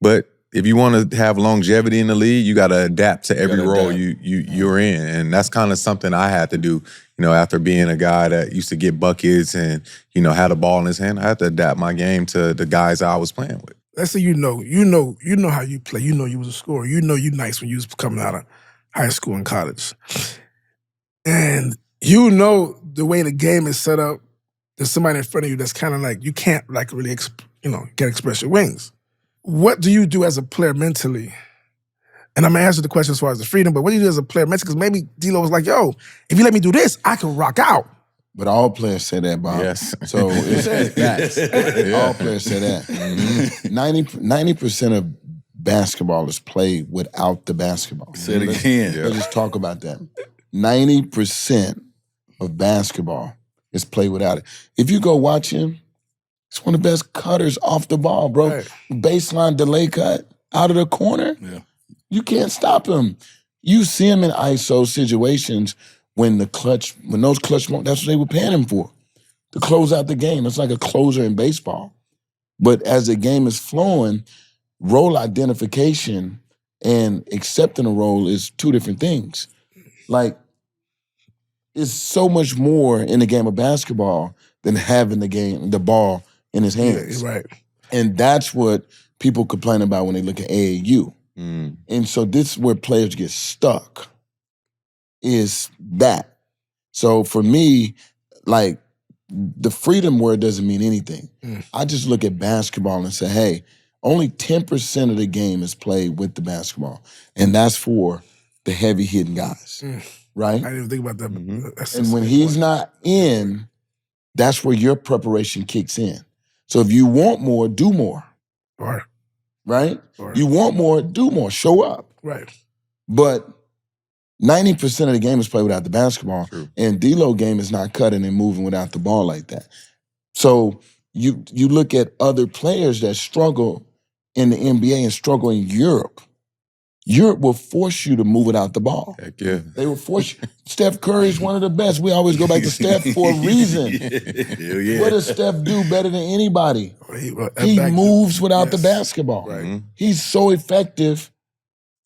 But if you want to have longevity in the league, you got to adapt to every role you're in. And that's kind of something I had to do, after being a guy that used to get buckets and, had a ball in his hand. I had to adapt my game to the guys I was playing with. Let's say you know how you play. You know you was a scorer. You know you nice when you was coming out of high school and college. And you know the way the game is set up, there's somebody in front of you that's kind of like, you can't really, can't express your wings. What do you do as a player mentally? And I'm going to answer the question as far as the freedom, but what do you do as a player mentally? Because maybe D-Lo was like, yo, if you let me do this, I can rock out. But all players say that, Bob. Yes. So it's facts. All players say that. 90% of basketball is played without the basketball. Say it again. Let's just talk about that. 90% of basketball is played without it. If you go watch him, he's one of the best cutters off the ball, bro. Right. Baseline delay cut out of the corner. Yeah. You can't stop him. You see him in ISO situations when those clutch, that's what they were paying him for, to close out the game. It's like a closer in baseball. But as the game is flowing, role identification and accepting a role is two different things. Like, it's so much more in the game of basketball than having the ball in his hands. Yeah, right. And that's what people complain about when they look at AAU. Mm. And so this is where players get stuck, is that. So for me, like, the freedom word doesn't mean anything. I just look at basketball and say, hey, only 10% of the game is played with the basketball. And that's for the heavy hitting guys, right? I didn't even think about that. But And when he's not in, that's where your preparation kicks in. So if you want more, do more, right? You want more, do more, show up. Right. But 90% of the game is played without the basketball. True. And D-Lo game is not cutting and moving without the ball like that. So you look at other players that struggle in the NBA and struggle in Europe. Europe will force you to move without the ball. Heck yeah. They will force you. Steph Curry is one of the best. We always go back to Steph for a reason. Hell yeah. What does Steph do better than anybody? He Back- moves without the Yes. basketball. Right. He's so effective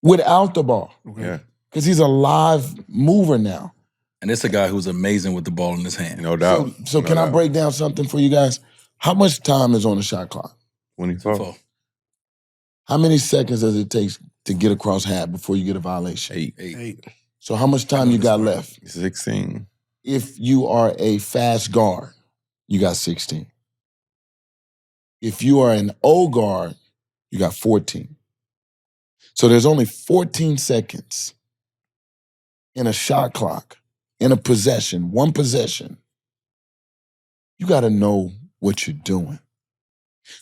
without the ball Yeah. because he's a live mover now. And it's a guy who's amazing with the ball in his hand. No doubt. So No can I doubt. break down something for you guys? How much time is on the shot clock? 24. So, How many seconds does it take to get across half before you get a violation? 8. 8. So how much time you got left? 16. If you are a fast guard, you got 16. If you are an old guard, you got 14. So there's only 14 seconds in a shot clock, in a possession, one possession. You got to know what you're doing.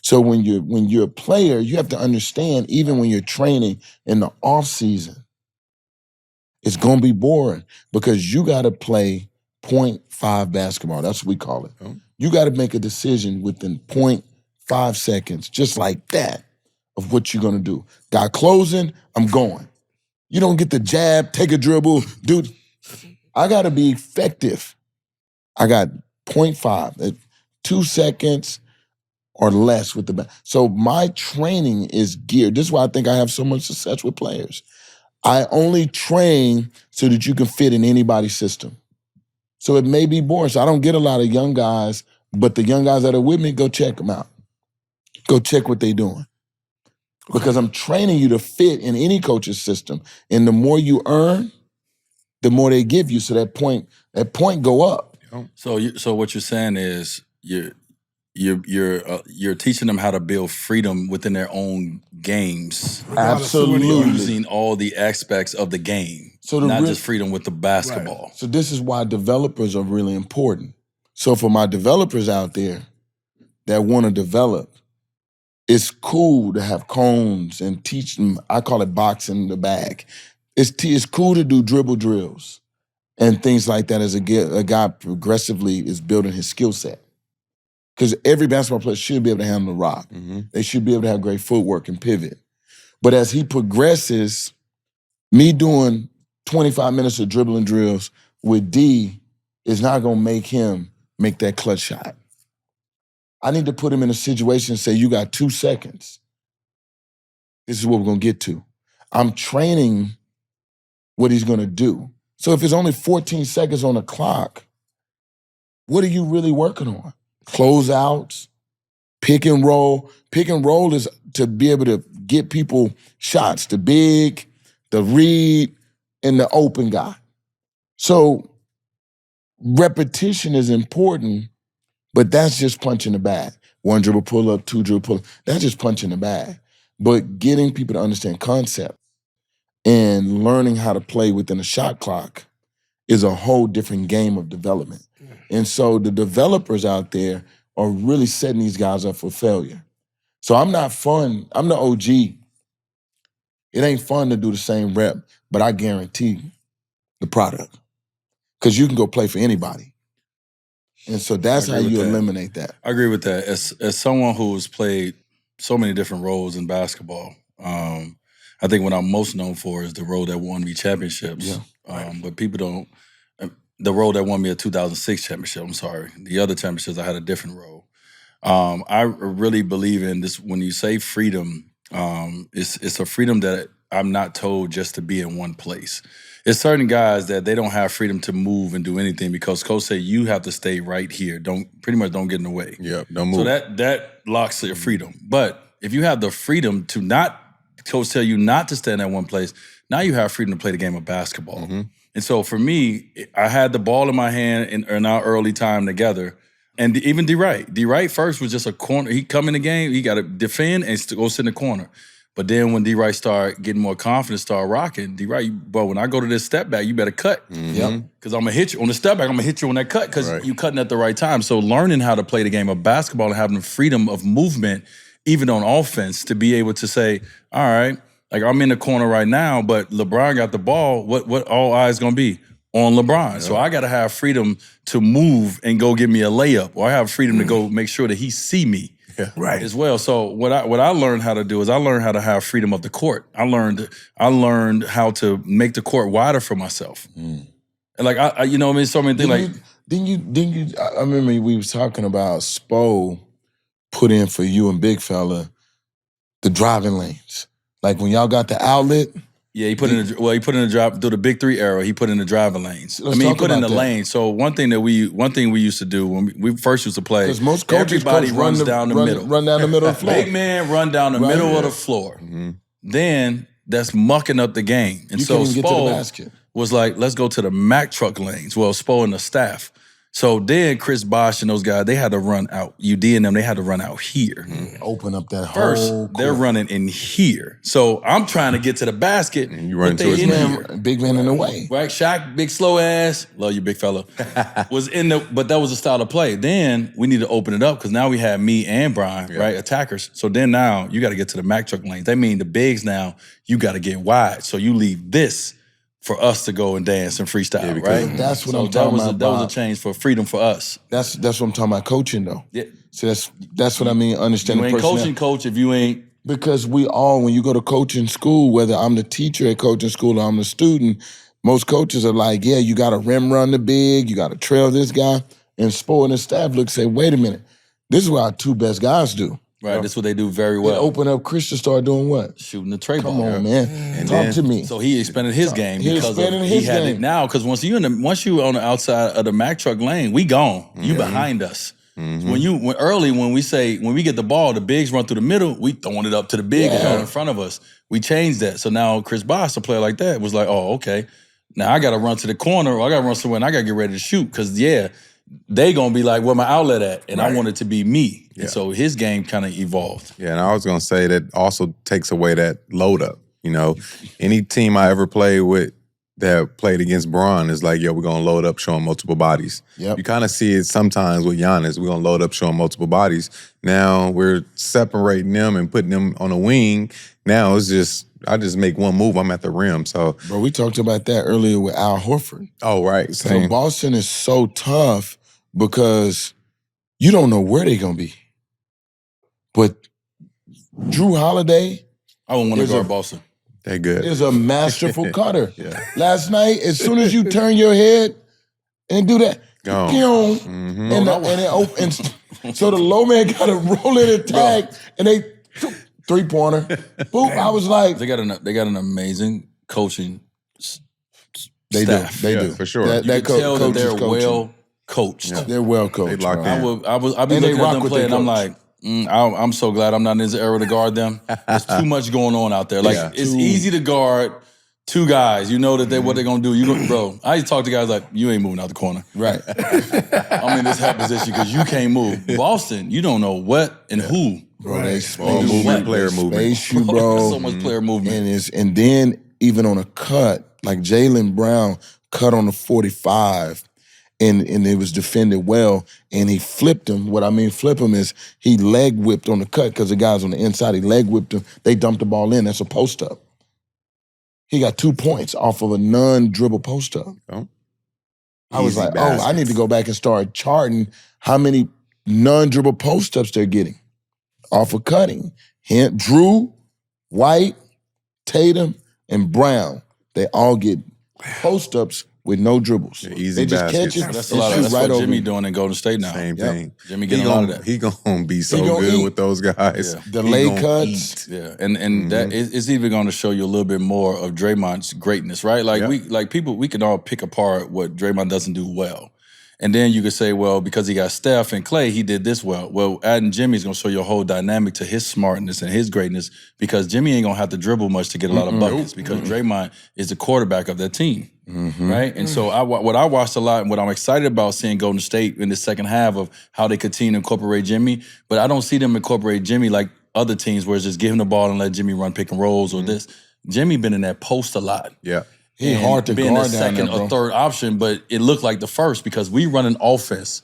So when you're a player, you have to understand, even when you're training in the off season, it's gonna be boring because you got to play 0.5 basketball. That's what we call it. Oh. You got to make a decision within 0.5 seconds, just like that, of what you're gonna do. Guy closing, I'm going. You don't get the jab, take a dribble, dude. I got to be effective. I got 0.5, 2 seconds or less with the back. So my training is geared. This is why I think I have so much success with players. I only train so that you can fit in anybody's system. So it may be boring. So I don't get a lot of young guys, but the young guys that are with me, go check them out. Go check what they're doing. Because I'm training you to fit in any coach's system. And the more you earn, the more they give you. So that point go up. so what you're saying is you're teaching them how to build freedom within their own games, Absolutely. using all the aspects of the game, So the not real- just freedom with the basketball. So this is why developers are really important. So for my developers out there that want to develop, it's cool to have cones and teach them. I call it boxing the bag. It's cool to do dribble drills and things like that as a guy progressively is building his skill set. Because every basketball player should be able to handle the rock. They should be able to have great footwork and pivot. But as he progresses, me doing 25 minutes of dribbling drills with D is not going to make him make that clutch shot. I need to put him in a situation and say, you got 2 seconds. This is what we're going to get to. I'm training what he's going to do. So if it's only 14 seconds on the clock, what are you really working on? Closeouts, pick and roll. Pick and roll is to be able to get people shots, the big, the read, and the open guy. So repetition is important, but that's just punching the bag. 1 dribble pull up, 2 dribble pull up. That's just punching the bag. But getting people to understand concept and learning how to play within a shot clock is a whole different game of development. And so the developers out there are really setting these guys up for failure. So I'm not fun. I'm the OG. It ain't fun to do the same rep, but I guarantee the product. Because you can go play for anybody. And so that's I how agree you with that. eliminate that. I agree with that. As someone who's played so many different roles in basketball, I think what I'm most known for is the role that won me championships. Yeah. But people don't. The role that won me a 2006 championship. I'm sorry. The other championships, I had a different role. I really believe in this. When you say freedom, It's a freedom that I'm not told just to be in one place. It's certain guys that they don't have freedom to move and do anything because coach say you have to stay right here. Pretty much don't get in the way. Yep, don't move. So that locks your freedom. But if you have the freedom to not, coach tell you not to stay in that one place, now you have freedom to play the game of basketball. And so for me, I had the ball in my hand in our early time together. And even D-Wright. D-Wright first was just a corner. He come in the game, he got to defend and go sit in the corner. But then when D-Wright started getting more confident, started rocking, D-Wright, bro, when I go to this step back, you better cut. Yep. Because I'm going to hit you. On the step back, I'm going to hit you on that cut because you're cutting at the right time. So learning how to play the game of basketball and having the freedom of movement, even on offense, to be able to say, all right, like I'm in the corner right now, but LeBron got the ball. What all eyes going to be? On LeBron. Yeah. So I got to have freedom to move and go give me a layup, or I have freedom to go make sure that he see me as well. So what I learned how to do is I learned how to have freedom of the court. I learned how to make the court wider for myself. And like I you know what I mean, so many things Didn't you I remember we was talking about Spo put in for you and Big Fella the driving lanes. Like when y'all got the outlet. Yeah, he put in the drive through the Big Three era. He put in the driving lanes. He put in the lane. So one thing we used to do when we first used to play, because most coaches everybody runs down the middle. Run down the middle of the floor. Big man run down the middle of the floor. Then that's mucking up the game. And so Spo was like, let's go to the Mack truck lanes. Well, Spo and the staff. So then Chris Bosh and those guys, they had to run out. UD and them, they had to run out here. Open up that First, whole court. they're running in here. So I'm trying to get to the basket. And you run to his man, big man in the way. Right, Shaq, big slow ass, love you, big fella, but that was the style of play. Then we need to open it up because now we have me and Brian, right, attackers. So then now you got to get to the Mack truck lanes. That means the bigs now, you got to get wide. So you leave this for us to go and dance and freestyle, right? That's what I'm talking about. That was a change for freedom for us. That's what I'm talking about, coaching though. Yeah. So that's what I mean, understanding you ain't coaching, coach, if you ain't. Because we all, when you go to coaching school, whether I'm the teacher at coaching school or I'm the student, most coaches are like, yeah, you got to rim run the big, you got to trail this guy. And Spo and the staff look, say, wait a minute, this is what our two best guys do. Right, that's what they do very well. And open up, Christian start doing what? Shooting the tray ball. Come on, man. And Talk to me. So he expanded his game because he had it now. Because once you on the outside of the Mack truck lane, we gone. You behind us. When we get the ball, the bigs run through the middle. We throwing it up to the big in front of us. We changed that. So now Chris Bosh, a player like that, was like, oh, okay. Now I got to run to the corner, or I got to run somewhere, and I got to get ready to shoot. Because they gonna be like, where my outlet at? And I want it to be me. Yeah. And so his game kind of evolved. Yeah, and I was gonna say that also takes away that load up. You know, any team I ever played with that played against Braun is like, yo, we're gonna load up, show him multiple bodies. Yep. You kind of see it sometimes with Giannis. We're gonna load up, show him multiple bodies. Now we're separating them and putting them on a wing. Now it's just, I just make one move, I'm at the rim. So, bro, we talked about that earlier with Al Horford. Oh, right. Same. So Boston is so tough because you don't know where they're gonna be. But Drew Holiday, I wouldn't want to guard Boston. They're good. Is a masterful cutter. Last night, as soon as you turn your head and do that, and it opens. So the low man got to roll in attack, and they 3-pointer. Boop! I was like, they got an amazing coaching They staff. do for sure. You can tell that they're well coached. Yeah. They're well coached. They locked in. I've been looking at them play, and I'm like, I'm so glad I'm not in this era to guard them. There's too much going on out there. Like it's easy to guard two guys. You know that what they're gonna do. Bro, I used to talk to guys like, you ain't moving out the corner. Right. I'm in this help position because you can't move. Boston, you don't know what and who. Bro, they player movement. Space you, bro. So much player movement. And then even on a cut, like Jaylen Brown cut on the 45, and it was defended well, and he flipped him. What I mean flip him is he leg whipped on the cut because the guy's on the inside. He leg whipped him. They dumped the ball in. That's a post up. He got 2 points off of a non-dribble post up. Oh. I was like, I need to go back and start charting how many non-dribble post ups they're getting off of cutting. Drew, White, Tatum, and Brown, they all get post ups with no dribbles. easy they just baskets. catch it That's a and lot. shoot That's right what over. Jimmy doing in Golden State now. Same thing. Jimmy getting a lot of that. He gonna be so gonna good eat. with those guys. Yeah. Delay He gonna cuts. eat. Yeah, and that it's even going to show you a little bit more of Draymond's greatness, right? Like we can all pick apart what Draymond doesn't do well, and then you could say, well, because he got Steph and Clay, he did this well. Well, adding Jimmy is going to show you a whole dynamic to his smartness and his greatness because Jimmy ain't going to have to dribble much to get a lot of buckets because Draymond is the quarterback of that team. Right, and so what I watched a lot, and what I'm excited about seeing Golden State in the second half of how they continue to incorporate Jimmy, but I don't see them incorporate Jimmy like other teams where it's just give him the ball and let Jimmy run pick and rolls or this. Jimmy been in that post a lot. Yeah. He hard to being guard the down second there, bro. or third option, but it looked like the first because we running offense.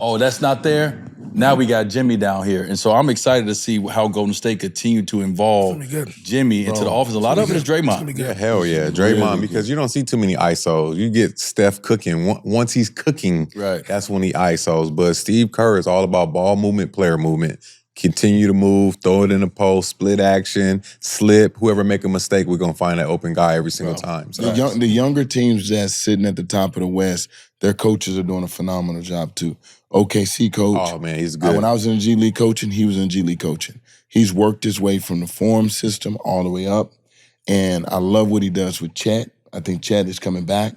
Oh, that's not there. Now we got Jimmy down here, and so I'm excited to see how Golden State continue to involve It's gonna be good. Jimmy into the offense. A lot of it is Draymond. Yeah, hell yeah. Draymond, because you don't see too many ISOs. You get Steph cooking. Once he's cooking, Right. that's when he ISOs. But Steve Kerr is all about ball movement, player movement. Continue to move, throw it in the post, split action, slip. Whoever make a mistake, we're going to find that open guy every single time. So. The younger teams that's sitting at the top of the West, their coaches are doing a phenomenal job too. OKC coach. Oh, man, he's good. When I was in the G League coaching, he was in G League coaching. He's worked his way from the form system all the way up. And I love what he does with Chet. I think Chet is coming back.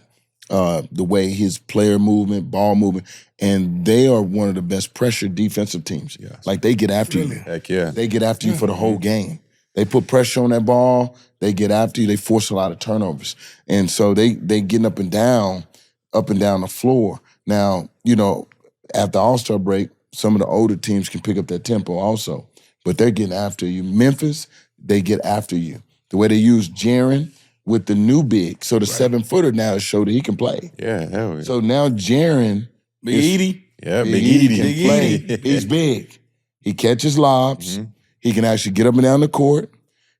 The way his player movement, ball movement, and they are one of the best pressure defensive teams. Yes. Like they get after you. Heck yeah. They get after you for the whole game. They put pressure on that ball. They get after you. They force a lot of turnovers, and so they getting up and down the floor. Now, you know, after All-Star break, some of the older teams can pick up that tempo also, but they're getting after you. Memphis, they get after you. The way they use Jaren with the new big, so the 7-footer now has showed that he can play. Yeah, hell yeah. So now Jaren, Big Edie. Yeah, Big Big Edie Edie. can Big play. Edie. He's big. He catches lobs. He can actually get up and down the court.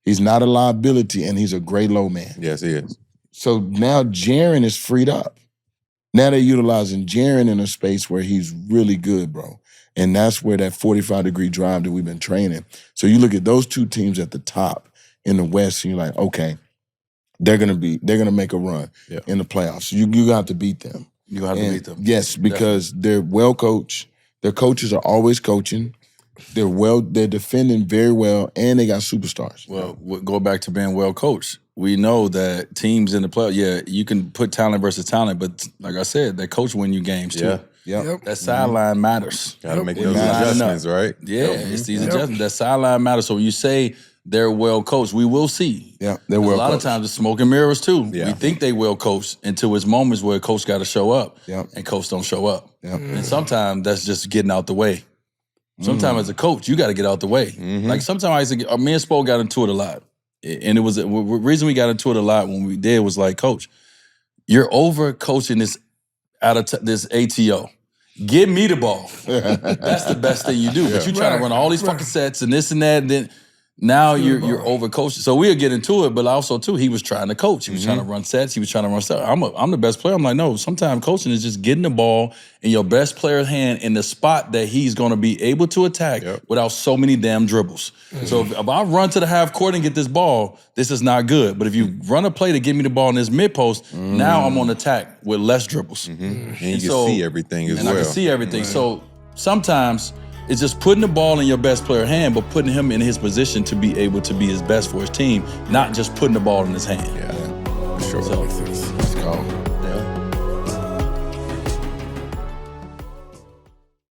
He's not a liability, and he's a great low man. Yes, he is. So now Jaren is freed up. Now they're utilizing Jaren in a space where he's really good, bro. And that's where that 45-degree drive that we've been training. So you look at those two teams at the top in the West, and you're like, okay, they're gonna make a run in the playoffs. You got to beat them. You have to beat them. Yes, because they're well coached. Their coaches are always coaching. They're defending very well, and they got superstars. Well, go back to being well coached. We know that teams in the playoffs, you can put talent versus talent, but like I said, that coach win you games too. Yep. That sideline matters. Got to make When those you line adjustments, up. right? Yeah, it's these adjustments. That sideline matters. So when you say they're well coached, we will see. Yeah, they're well A lot coached. of times it's smoke and mirrors too. Yeah. We think they well coached until it's moments where coach got to show up, and coach don't show up. Yep. And sometimes that's just getting out the way. Sometimes as a coach, you got to get out the way. Like sometimes me and Spo got into it a lot. And it was the reason we got into it a lot when we did was like, Coach, you're over coaching this this ATO. Give me the ball. That's the best thing you do. But you trying to run all these fucking sets and this and that, and then now you're over coaching. So we'll get into it, but also too, he was trying to coach. He was trying to run sets. He was trying to run stuff. I'm the best player. I'm like, no, sometimes coaching is just getting the ball in your best player's hand in the spot that he's going to be able to attack without so many damn dribbles. So if I run to the half court and get this ball, this is not good. But if you run a play to give me the ball in this mid post, now I'm on attack with less dribbles. And you can see everything as And well. I can see everything. So sometimes it's just putting the ball in your best player's hand, but putting him in his position to be able to be his best for his team, not just putting the ball in his hand. Yeah, for sure. So, Let's go.